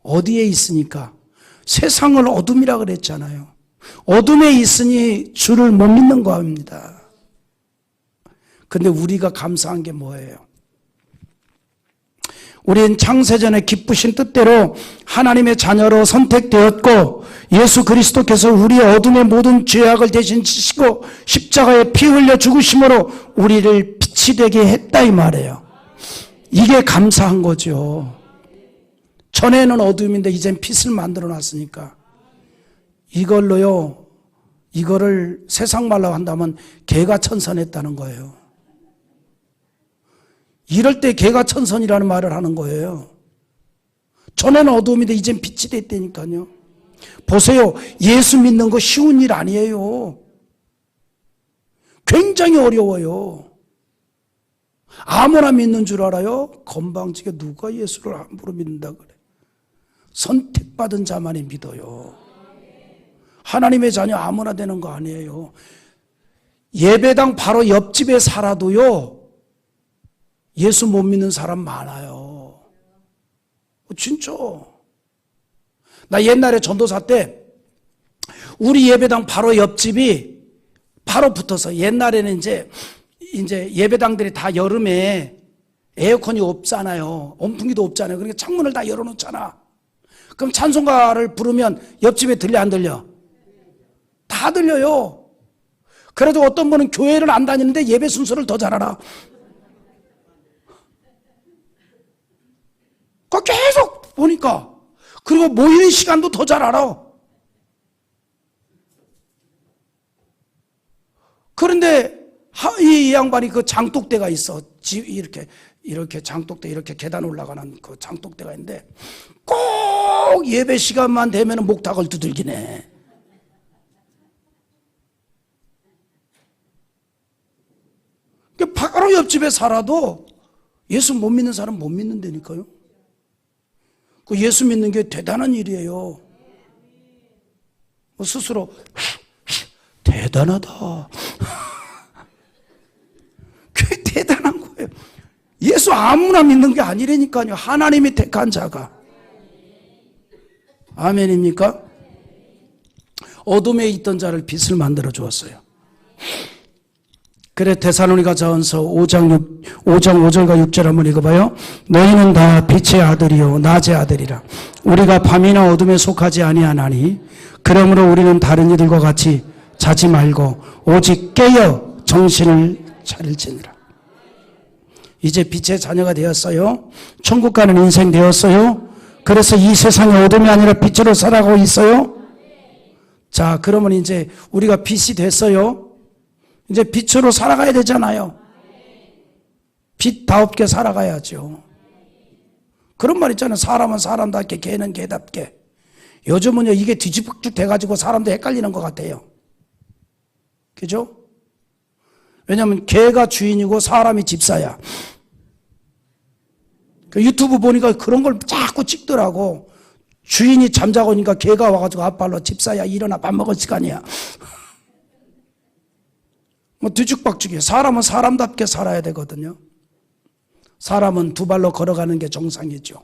Speaker 1: 어디에 있으니까? 세상을 어둠이라 그랬잖아요. 어둠에 있으니 주를 못 믿는 겁니다. 근데 우리가 감사한 게 뭐예요? 우린 창세전에 기쁘신 뜻대로 하나님의 자녀로 선택되었고 예수 그리스도께서 우리의 어둠의 모든 죄악을 대신 지시고 십자가에 피 흘려 죽으심으로 우리를 빛이 되게 했다 이 말이에요. 이게 감사한 거죠. 전에는 어둠인데 이젠 빛을 만들어 놨으니까 이거를 세상 말로 한다면 개가천선했다는 거예요. 이럴 때 개가천선이라는 말을 하는 거예요. 전에는 어두움인데 이젠 빛이 됐다니까요. 보세요. 예수 믿는 거 쉬운 일 아니에요. 굉장히 어려워요. 아무나 믿는 줄 알아요? 건방지게 누가 예수를 함부로 믿는다 그래. 선택받은 자만이 믿어요. 하나님의 자녀 아무나 되는 거 아니에요. 예배당 바로 옆집에 살아도요, 예수 못 믿는 사람 많아요. 진짜. 나 옛날에 전도사 때 우리 예배당 바로 옆집이 바로 붙어서 옛날에는 이제 예배당들이 다 여름에 에어컨이 없잖아요. 온풍기도 없잖아요. 그러니까 창문을 다 열어놓잖아. 그럼 찬송가를 부르면 옆집에 들려 안 들려? 다 들려요. 그래도 어떤 분은 교회를 안 다니는데 예배 순서를 더 잘 알아. 그 계속 보니까. 그리고 모이는 시간도 더 잘 알아. 그런데 이 양반이 그 장독대가 있어. 이렇게 장독대 이렇게 계단 올라가는 그 장독대가 있는데 꼭 예배 시간만 되면 목탁을 두들기네. 바로 옆집에 살아도 예수 못 믿는 사람 못 믿는다니까요. 그 예수 믿는 게 대단한 일이에요. 스스로 대단하다. 그게 대단한 거예요. 예수 아무나 믿는 게 아니라니까요. 하나님이 택한 자가. 아멘입니까? 어둠에 있던 자를 빛을 만들어 주었어요. 그래 데살로니가전서 5장 5절과 6절 한번 읽어봐요. 너희는 다 빛의 아들이요 낮의 아들이라. 우리가 밤이나 어둠에 속하지 아니하나니 그러므로 우리는 다른 이들과 같이 자지 말고 오직 깨어 정신을 차릴지니라. 이제 빛의 자녀가 되었어요. 천국 가는 인생 되었어요. 그래서 이 세상의 어둠이 아니라 빛으로 살아가고 있어요. 자, 그러면 이제 우리가 빛이 됐어요. 이제 빛으로 살아가야 되잖아요. 빛다웁게 살아가야죠. 그런 말 있잖아요. 사람은 사람답게, 개는 개답게. 요즘은요, 이게 뒤집쭉 돼가지고 사람도 헷갈리는 것 같아요. 그죠? 왜냐하면 개가 주인이고 사람이 집사야. 그 유튜브 보니까 그런 걸 자꾸 찍더라고. 주인이 잠자고 오니까 개가 와가지고 앞발로 집사야 일어나 밥 먹을 시간이야. 뭐 뒤죽박죽이에요. 사람은 사람답게 살아야 되거든요. 사람은 두 발로 걸어가는 게 정상이죠.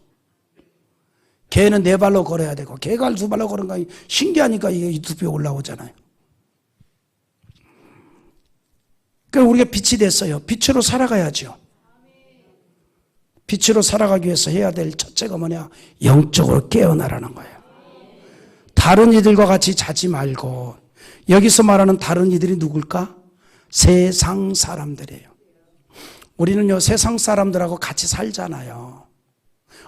Speaker 1: 개는 네 발로 걸어야 되고 개가 두 발로 걸은 거 신기하니까 이게 유튜브에 올라오잖아요. 그러니까 우리가 빛이 됐어요. 빛으로 살아가야죠. 빛으로 살아가기 위해서 해야 될 첫째가 뭐냐? 영적으로 깨어나라는 거예요. 다른 이들과 같이 자지 말고. 여기서 말하는 다른 이들이 누굴까? 세상 사람들이에요. 우리는요 세상 사람들하고 같이 살잖아요.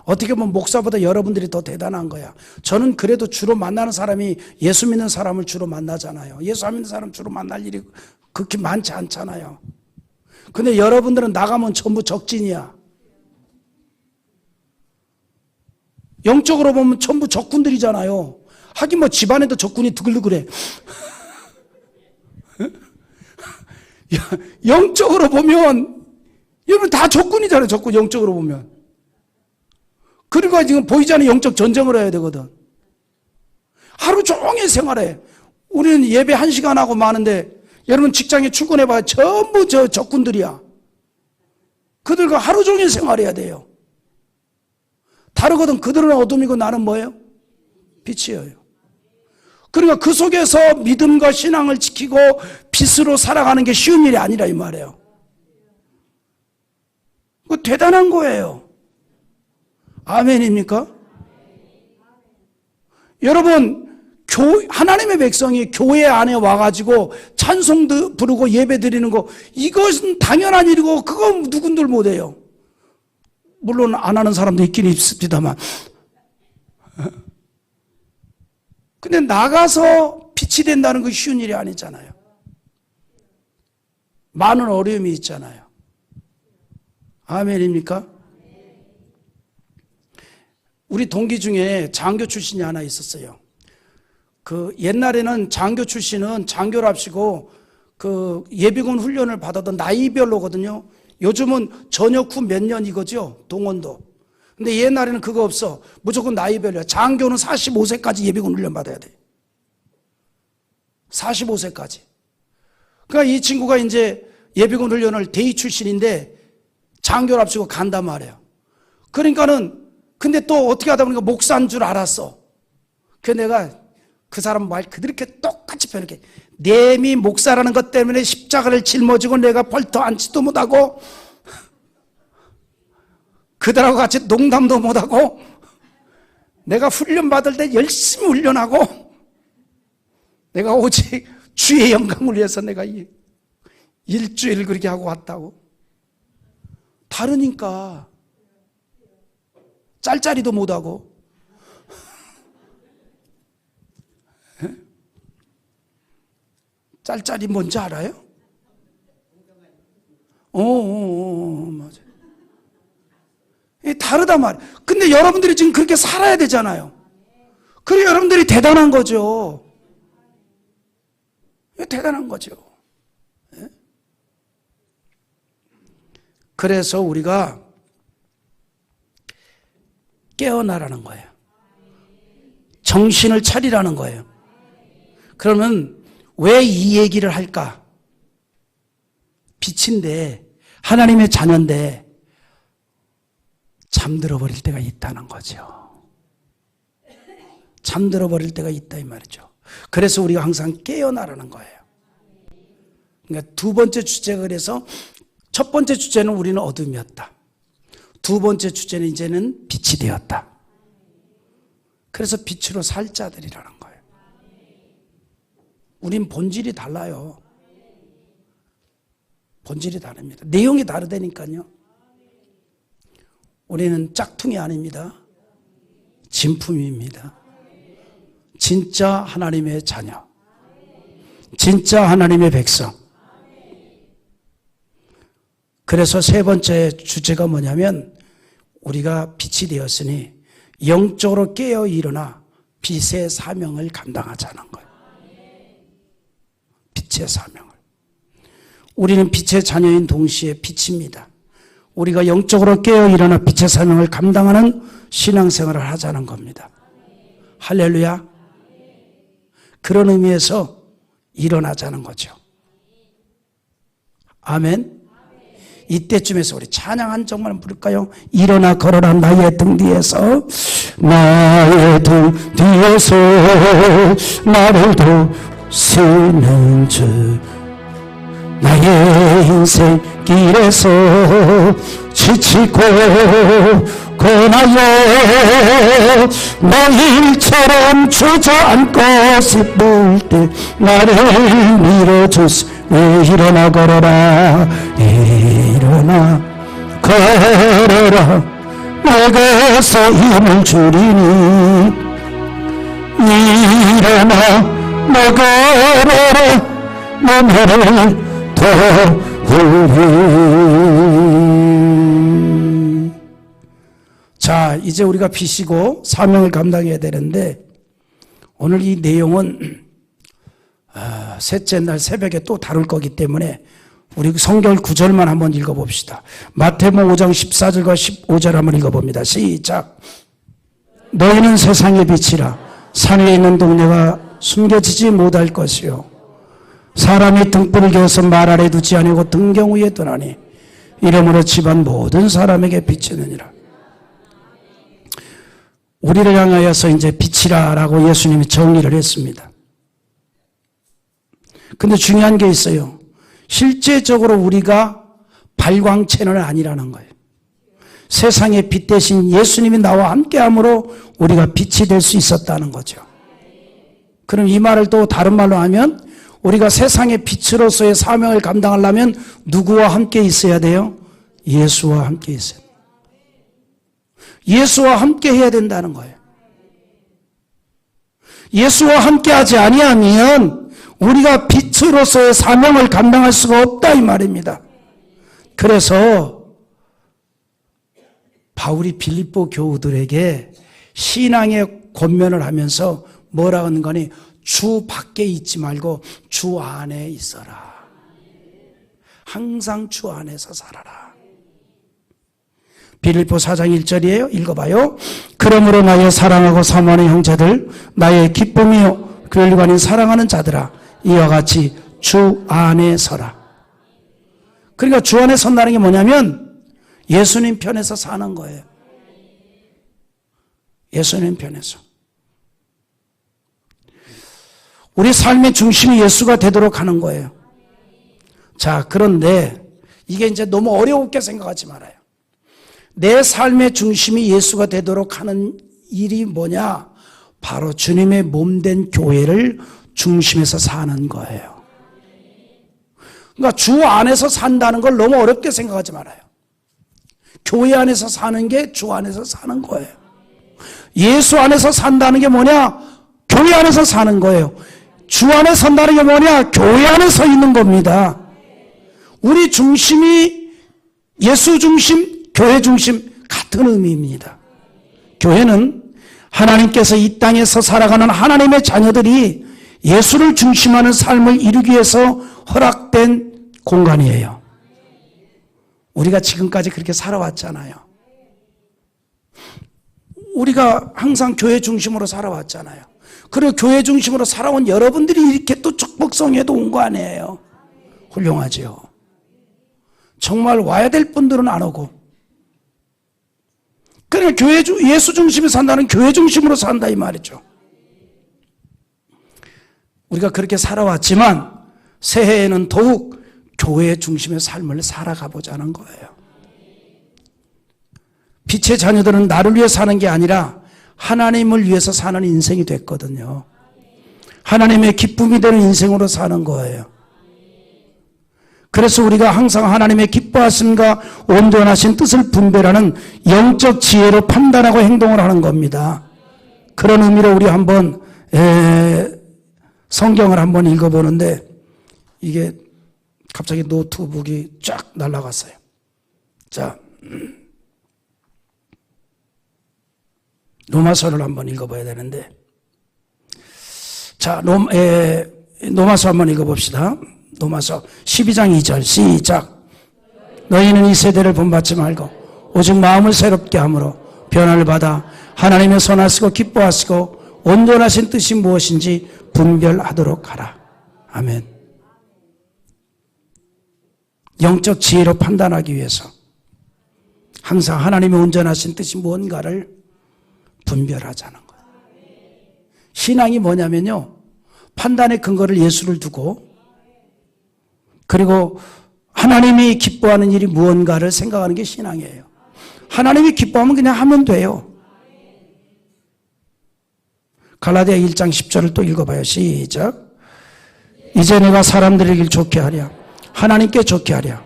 Speaker 1: 어떻게 보면 목사보다 여러분들이 더 대단한 거야. 저는 그래도 주로 만나는 사람이 예수 믿는 사람을 주로 만나잖아요. 예수 안 믿는 사람 주로 만날 일이 그렇게 많지 않잖아요. 근데 여러분들은 나가면 전부 적진이야. 영적으로 보면 전부 적군들이잖아요. 하긴 뭐 집안에도 적군이 드글드글해. 영적으로 보면 여러분 다 적군이잖아요. 적군 영적으로 보면. 그러니까 지금 보이지 않는 영적 전쟁을 해야 되거든. 하루 종일 생활해. 우리는 예배 1시간 하고 마는데 여러분 직장에 출근해봐야 전부 저 적군들이야. 그들과 하루 종일 생활해야 돼요. 다르거든. 그들은 어둠이고 나는 뭐예요? 빛이에요. 그러니까 그 속에서 믿음과 신앙을 지키고 빛으로 살아가는 게 쉬운 일이 아니라 이 말이에요. 그 대단한 거예요. 아멘입니까? 여러분, 하나님의 백성이 교회 안에 와가지고 찬송도 부르고 예배 드리는 거, 이것은 당연한 일이고 그거 누군들 못해요. 물론 안 하는 사람도 있긴 있습니다만. 근데 나가서 빛이 된다는 거 쉬운 일이 아니잖아요. 많은 어려움이 있잖아요. 아멘입니까? 우리 동기 중에 장교 출신이 하나 있었어요. 그 옛날에는 장교 출신은 장교랍시고 그 예비군 훈련을 받아도 나이별로거든요. 요즘은 전역 후 몇 년 이거죠. 동원도. 근데 옛날에는 그거 없어. 무조건 나이별로야. 장교는 45세까지 예비군 훈련 받아야 돼. 45세까지. 그러니까 이 친구가 이제 예비군 훈련을 대위 출신인데 장교랍시고 간단 말이에요. 그러니까는 근데 또 어떻게 하다 보니까 목사인 줄 알았어. 그래서 내가 그 사람 말 그렇게 똑같이 변하게 내미 목사라는 것 때문에 십자가를 짊어지고 내가 벌터 앉지도 못하고 그들하고 같이 농담도 못하고 내가 훈련 받을 때 열심히 훈련하고 내가 오직 주의 영광을 위해서 내가 일주일 그렇게 하고 왔다고. 다르니까 짤짤이도 못하고 짤짤이 뭔지 알아요? 맞아. 다르단 말이에요. 근데 여러분들이 지금 그렇게 살아야 되잖아요. 그래 여러분들이 대단한 거죠. 대단한 거죠. 그래서 우리가 깨어나라는 거예요. 정신을 차리라는 거예요. 그러면 왜 이 얘기를 할까? 빛인데 하나님의 자녀인데 잠들어 버릴 때가 있다는 거죠. 잠들어 버릴 때가 있다 이 말이죠. 그래서 우리가 항상 깨어나라는 거예요. 그러니까 두 번째 주제가 그래서 첫 번째 주제는 우리는 어둠이었다. 두 번째 주제는 이제는 빛이 되었다. 그래서 빛으로 살 자들이라는 거예요. 우린 본질이 달라요. 본질이 다릅니다. 내용이 다르다니까요. 우리는 짝퉁이 아닙니다. 진품입니다. 진짜 하나님의 자녀. 진짜 하나님의 백성. 그래서 세 번째 주제가 뭐냐면 우리가 빛이 되었으니 영적으로 깨어 일어나 빛의 사명을 감당하자는 거예요. 빛의 사명을. 우리는 빛의 자녀인 동시에 빛입니다. 우리가 영적으로 깨어 일어나 빛의 사명을 감당하는 신앙생활을 하자는 겁니다. 할렐루야. 그런 의미에서 일어나자는 거죠. 아멘. 이때쯤에서 우리 찬양 한 정만 부를까요? 일어나 걸어라 나의 등 뒤에서, 나의 등 뒤에서 나를 도우시는 주, 나의 인생 길에서 지치고 고나여 너희처럼 주저앉고 싶을 때 나를 밀어주소. 일어나 걸어라 일어나 걸어라 내가서 힘을 주리니 일어나 너 걸어라 너를 도우리. 자, 이제 우리가 빛이고 사명을 감당해야 되는데 오늘 이 내용은 셋째 날 새벽에 또 다룰 거기 때문에 우리 성경 구절만 한번 읽어봅시다. 마태복음 5장 14절과 15절 한번 읽어봅니다. 시작. 너희는 세상의 빛이라. 산 위에 있는 동네가 숨겨지지 못할 것이요 사람이 등불을 겨서 말 아래 두지 아니고 등경 위에 두나니 이러므로 집안 모든 사람에게 비치느니라. 우리를 향하여서 이제 빛이라라고 예수님이 정의를 했습니다. 근데 중요한 게 있어요. 실제적으로 우리가 발광체는 아니라는 거예요. 세상의 빛 대신 예수님이 나와 함께함으로 우리가 빛이 될 수 있었다는 거죠. 그럼 이 말을 또 다른 말로 하면 우리가 세상의 빛으로서의 사명을 감당하려면 누구와 함께 있어야 돼요? 예수와 함께 있어야 돼요. 예수와 함께 해야 된다는 거예요. 예수와 함께 하지 아니하면 우리가 빛으로서의 사명을 감당할 수가 없다 이 말입니다. 그래서 바울이 빌립보 교우들에게 신앙의 권면을 하면서 뭐라 하는 거니? 주 밖에 있지 말고 주 안에 있어라. 항상 주 안에서 살아라. 빌립보 4장 1절이에요. 읽어봐요. 그러므로 나의 사랑하고 사모하는 형제들, 나의 기쁨이요 그 일관인 사랑하는 자들아, 이와 같이 주 안에 서라. 그러니까 주 안에 선다는 게 뭐냐면 예수님 편에서 사는 거예요. 예수님 편에서. 우리 삶의 중심이 예수가 되도록 하는 거예요. 자, 그런데 이게 이제 너무 어렵게 생각하지 말아요. 내 삶의 중심이 예수가 되도록 하는 일이 뭐냐? 바로 주님의 몸된 교회를 중심에서 사는 거예요. 그러니까 주 안에서 산다는 걸 너무 어렵게 생각하지 말아요. 교회 안에서 사는 게 주 안에서 사는 거예요. 예수 안에서 산다는 게 뭐냐? 교회 안에서 사는 거예요. 주 안에 선다는 게 뭐냐? 교회 안에 서 있는 겁니다. 우리 중심이 예수 중심, 교회 중심 같은 의미입니다. 교회는 하나님께서 이 땅에서 살아가는 하나님의 자녀들이 예수를 중심하는 삶을 이루기 위해서 허락된 공간이에요. 우리가 지금까지 그렇게 살아왔잖아요. 우리가 항상 교회 중심으로 살아왔잖아요. 그리고 교회 중심으로 살아온 여러분들이 이렇게 또 축복성에도 온 거 아니에요. 훌륭하죠. 정말 와야 될 분들은 안 오고. 그러니까 예수 중심에 산다는 교회 중심으로 산다 이 말이죠. 우리가 그렇게 살아왔지만 새해에는 더욱 교회 중심의 삶을 살아가 보자는 거예요. 빛의 자녀들은 나를 위해 사는 게 아니라 하나님을 위해서 사는 인생이 됐거든요. 하나님의 기쁨이 되는 인생으로 사는 거예요. 그래서 우리가 항상 하나님의 기뻐하심과 온전하신 뜻을 분별하는 영적 지혜로 판단하고 행동을 하는 겁니다. 그런 의미로 우리 한번 성경을 한번 읽어보는데 이게 갑자기 노트북이 쫙 날아갔어요. 자, 로마서를 한번 읽어봐야 되는데, 자, 로마서 한번 읽어봅시다. 로마서 12장 2절 시작. 너희는 이 세대를 본받지 말고 오직 마음을 새롭게 함으로 변화를 받아 하나님의 선하시고 기뻐하시고 온전하신 뜻이 무엇인지 분별하도록 하라. 아멘. 영적 지혜로 판단하기 위해서 항상 하나님의 온전하신 뜻이 무언가를 분별하자는 거예요. 신앙이 뭐냐면요, 판단의 근거를 예수를 두고 그리고 하나님이 기뻐하는 일이 무언가를 생각하는 게 신앙이에요. 하나님이 기뻐하면 그냥 하면 돼요. 갈라디아 1장 10절을 또 읽어봐요. 시작. 이제 내가 사람들에게 좋게 하랴, 하나님께 좋게 하랴,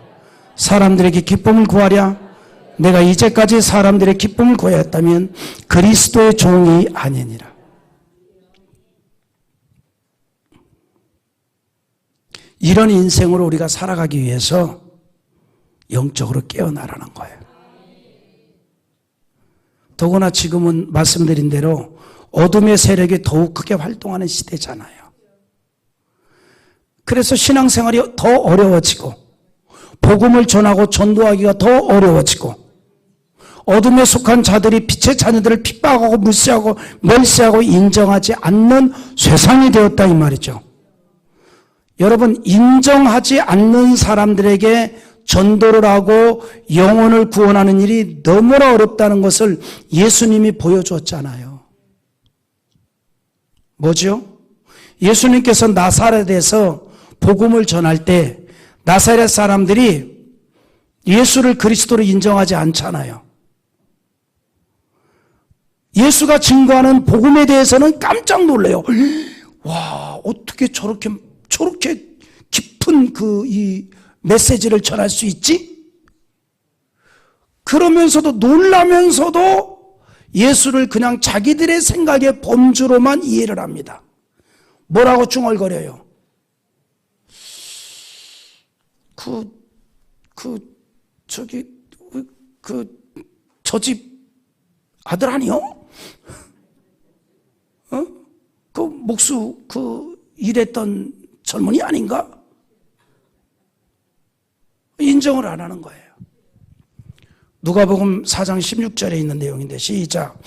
Speaker 1: 사람들에게 기쁨을 구하랴. 내가 이제까지 사람들의 기쁨을 구하였다면 그리스도의 종이 아니니라. 이런 인생으로 우리가 살아가기 위해서 영적으로 깨어나라는 거예요. 더구나 지금은 말씀드린 대로 어둠의 세력이 더욱 크게 활동하는 시대잖아요. 그래서 신앙생활이 더 어려워지고 복음을 전하고 전도하기가 더 어려워지고 어둠에 속한 자들이 빛의 자녀들을 핍박하고 무시하고 멸시하고 인정하지 않는 세상이 되었다 이 말이죠. 여러분, 인정하지 않는 사람들에게 전도를 하고 영혼을 구원하는 일이 너무나 어렵다는 것을 예수님이 보여주었잖아요. 뭐죠? 예수님께서 나사렛에서 복음을 전할 때 나사렛 사람들이 예수를 그리스도로 인정하지 않잖아요. 예수가 증거하는 복음에 대해서는 깜짝 놀래요. 와, 어떻게 저렇게 깊은 이 메시지를 전할 수 있지? 그러면서도 놀라면서도 예수를 그냥 자기들의 생각의 범주로만 이해를 합니다. 뭐라고 중얼거려요? 저 집 아들 아니요? 목수 일했던 젊은이 아닌가? 인정을 안 하는 거예요. 누가복음 4장 16절에 있는 내용인데 시작.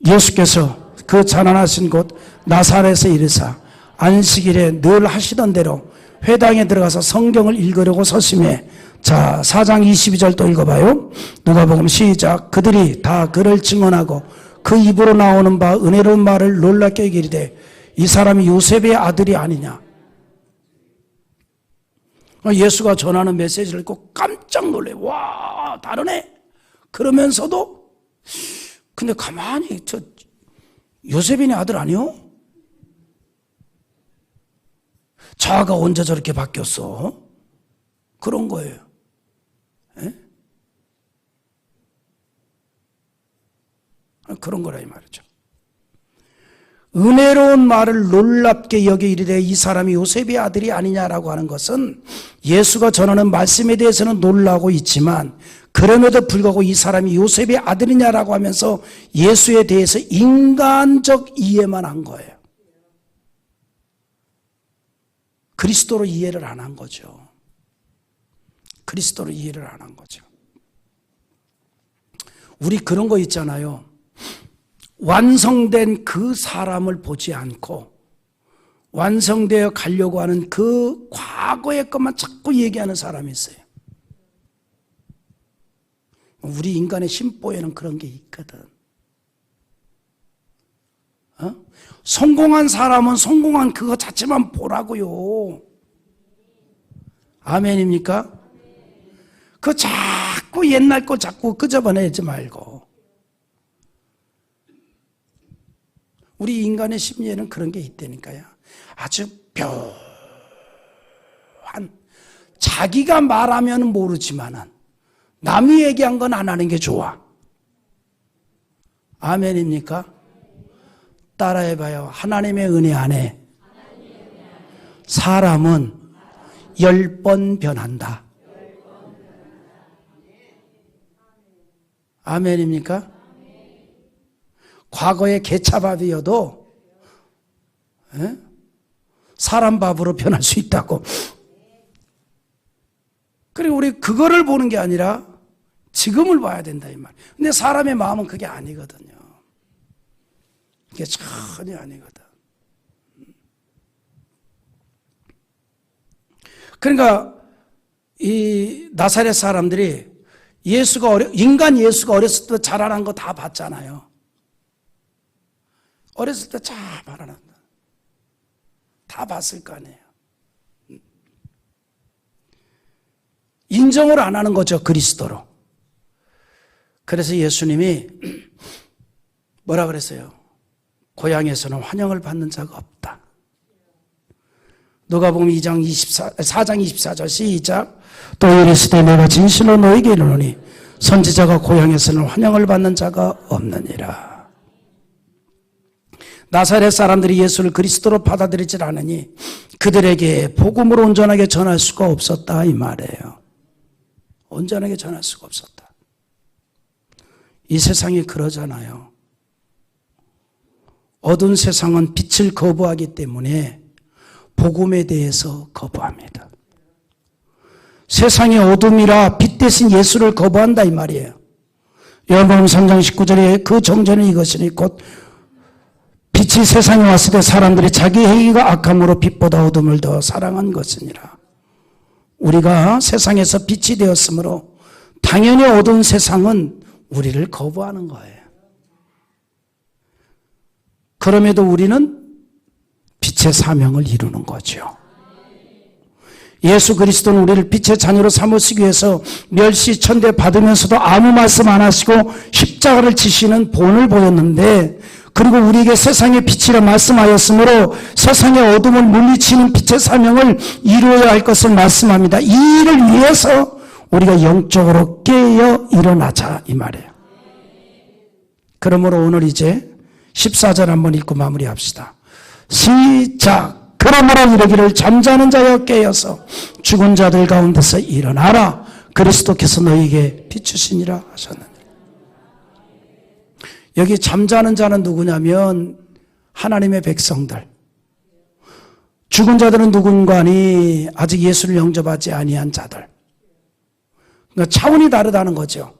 Speaker 1: 예수께서 그 가난하신 곳 나사렛에 이르사 안식일에 늘 하시던 대로 회당에 들어가서 성경을 읽으려고 서심해. 자, 4장 22절 또 읽어봐요. 누가복음 시작. 그들이 다 그를 증언하고 그 입으로 나오는 바 은혜로운 말을 놀랍게 여기되 이 사람이 요셉의 아들이 아니냐. 예수가 전하는 메시지를 듣고 깜짝 놀래요. 와, 다르네. 그러면서도 근데 가만히 저 요셉이네 아들 아니요? 자아가 언제 저렇게 바뀌었어? 그런 거예요. 에? 그런 거라 이 말이죠. 은혜로운 말을 놀랍게 여겨 이르되 이 사람이 요셉의 아들이 아니냐라고 하는 것은 예수가 전하는 말씀에 대해서는 놀라고 있지만 그럼에도 불구하고 이 사람이 요셉의 아들이냐라고 하면서 예수에 대해서 인간적 이해만 한 거예요. 그리스도로 이해를 안 한 거죠. 그리스도로 이해를 안 한 거죠. 우리 그런 거 있잖아요. 완성된 그 사람을 보지 않고 완성되어 가려고 하는 그 과거의 것만 자꾸 얘기하는 사람이 있어요. 우리 인간의 심보에는 그런 게 있거든. 성공한 사람은 성공한 그거 자체만 보라고요. 아멘입니까? 그 자꾸 옛날 거 자꾸 끄집어내지 말고. 우리 인간의 심리에는 그런 게 있다니까요. 아주 묘한 자기가 말하면 모르지만은 남이 얘기한 건 안 하는 게 좋아. 아멘입니까? 따라해봐요. 하나님의 은혜 안에 사람은 10번 변한다. 아멘입니까? 과거의 개차밥이어도 사람 밥으로 변할 수 있다고. 그리고 우리 그거를 보는 게 아니라 지금을 봐야 된다 이 말. 근데 사람의 마음은 그게 아니거든요. 이게 전혀 아니거든. 그러니까 이 나사렛 사람들이 인간 예수가 어렸을 때 자라난 거 다 봤잖아요. 어렸을 때 잘 자라난다. 다 봤을 거 아니에요. 인정을 안 하는 거죠, 그리스도로. 그래서 예수님이 뭐라 그랬어요? 고향에서는 환영을 받는 자가 없다. 누가복음 4장 24절 시작. 또 이르시되 내가 진실로 너에게 이르노니 선지자가 고향에서는 환영을 받는 자가 없느니라. 나사렛 사람들이 예수를 그리스도로 받아들이질 않으니 그들에게 복음을 온전하게 전할 수가 없었다 이 말이에요. 온전하게 전할 수가 없었다. 이 세상이 그러잖아요. 어두운 세상은 빛을 거부하기 때문에 복음에 대해서 거부합니다. 세상의 어둠이라 빛 대신 예수를 거부한다 이 말이에요. 요한복음 3장 19절에 그 정죄는 이것이니 곧 빛이 세상에 왔을 때 사람들이 자기 행위가 악함으로 빛보다 어둠을 더 사랑한 것이니라. 우리가 세상에서 빛이 되었으므로 당연히 어두운 세상은 우리를 거부하는 거예요. 그럼에도 우리는 빛의 사명을 이루는 거죠. 예수 그리스도는 우리를 빛의 자녀로 삼으시기 위해서 멸시천대 받으면서도 아무 말씀 안 하시고 십자가를 지시는 본을 보였는데, 그리고 우리에게 세상의 빛이라 말씀하였으므로 세상의 어둠을 물리치는 빛의 사명을 이루어야 할 것을 말씀합니다. 이 일을 위해서 우리가 영적으로 깨어 일어나자, 이 말이에요. 그러므로 오늘 이제 14절 한번 읽고 마무리합시다. 시작. 그러므로 이르기를 잠자는 자여 깨어서 죽은 자들 가운데서 일어나라. 그리스도께서 너희에게 비추시니라 하셨느니라. 여기 잠자는 자는 누구냐면 하나님의 백성들. 죽은 자들은 누군가니 아직 예수를 영접하지 아니한 자들. 그러니까 차원이 다르다는 거죠.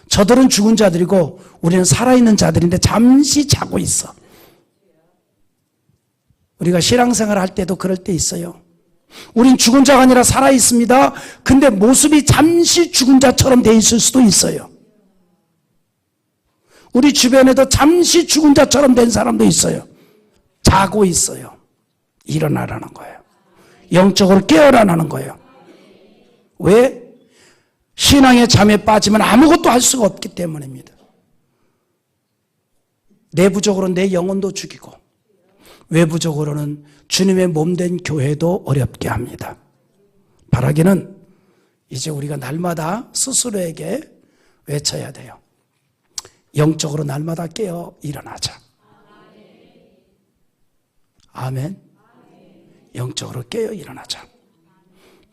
Speaker 1: 저들은 죽은 자들이고 우리는 살아있는 자들인데 잠시 자고 있어. 우리가 신앙생활 할 때도 그럴 때 있어요. 우린 죽은 자가 아니라 살아있습니다. 근데 모습이 잠시 죽은 자처럼 돼 있을 수도 있어요. 우리 주변에도 잠시 죽은 자처럼 된 사람도 있어요. 자고 있어요. 일어나라는 거예요. 영적으로 깨어나라는 거예요. 왜? 신앙의 잠에 빠지면 아무것도 할 수가 없기 때문입니다. 내부적으로 내 영혼도 죽이고 외부적으로는 주님의 몸된 교회도 어렵게 합니다. 바라기는 이제 우리가 날마다 스스로에게 외쳐야 돼요. 영적으로 날마다 깨어 일어나자. 아멘. 영적으로 깨어 일어나자.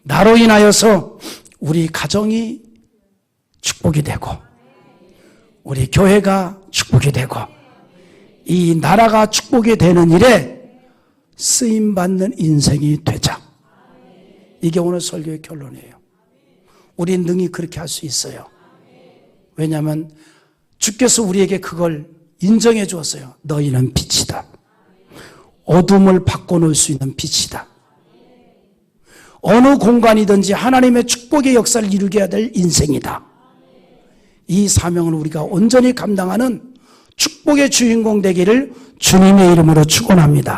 Speaker 1: 나로 인하여서 우리 가정이 축복이 되고 우리 교회가 축복이 되고 이 나라가 축복이 되는 일에 쓰임받는 인생이 되자. 이게 오늘 설교의 결론이에요. 우리 능히 그렇게 할 수 있어요. 왜냐하면 주께서 우리에게 그걸 인정해 주었어요. 너희는 빛이다. 어둠을 바꿔놓을 수 있는 빛이다. 어느 공간이든지 하나님의 축복의 역사를 이루게 해야 될 인생이다. 이 사명을 우리가 온전히 감당하는 축복의 주인공 되기를 주님의 이름으로 축원합니다.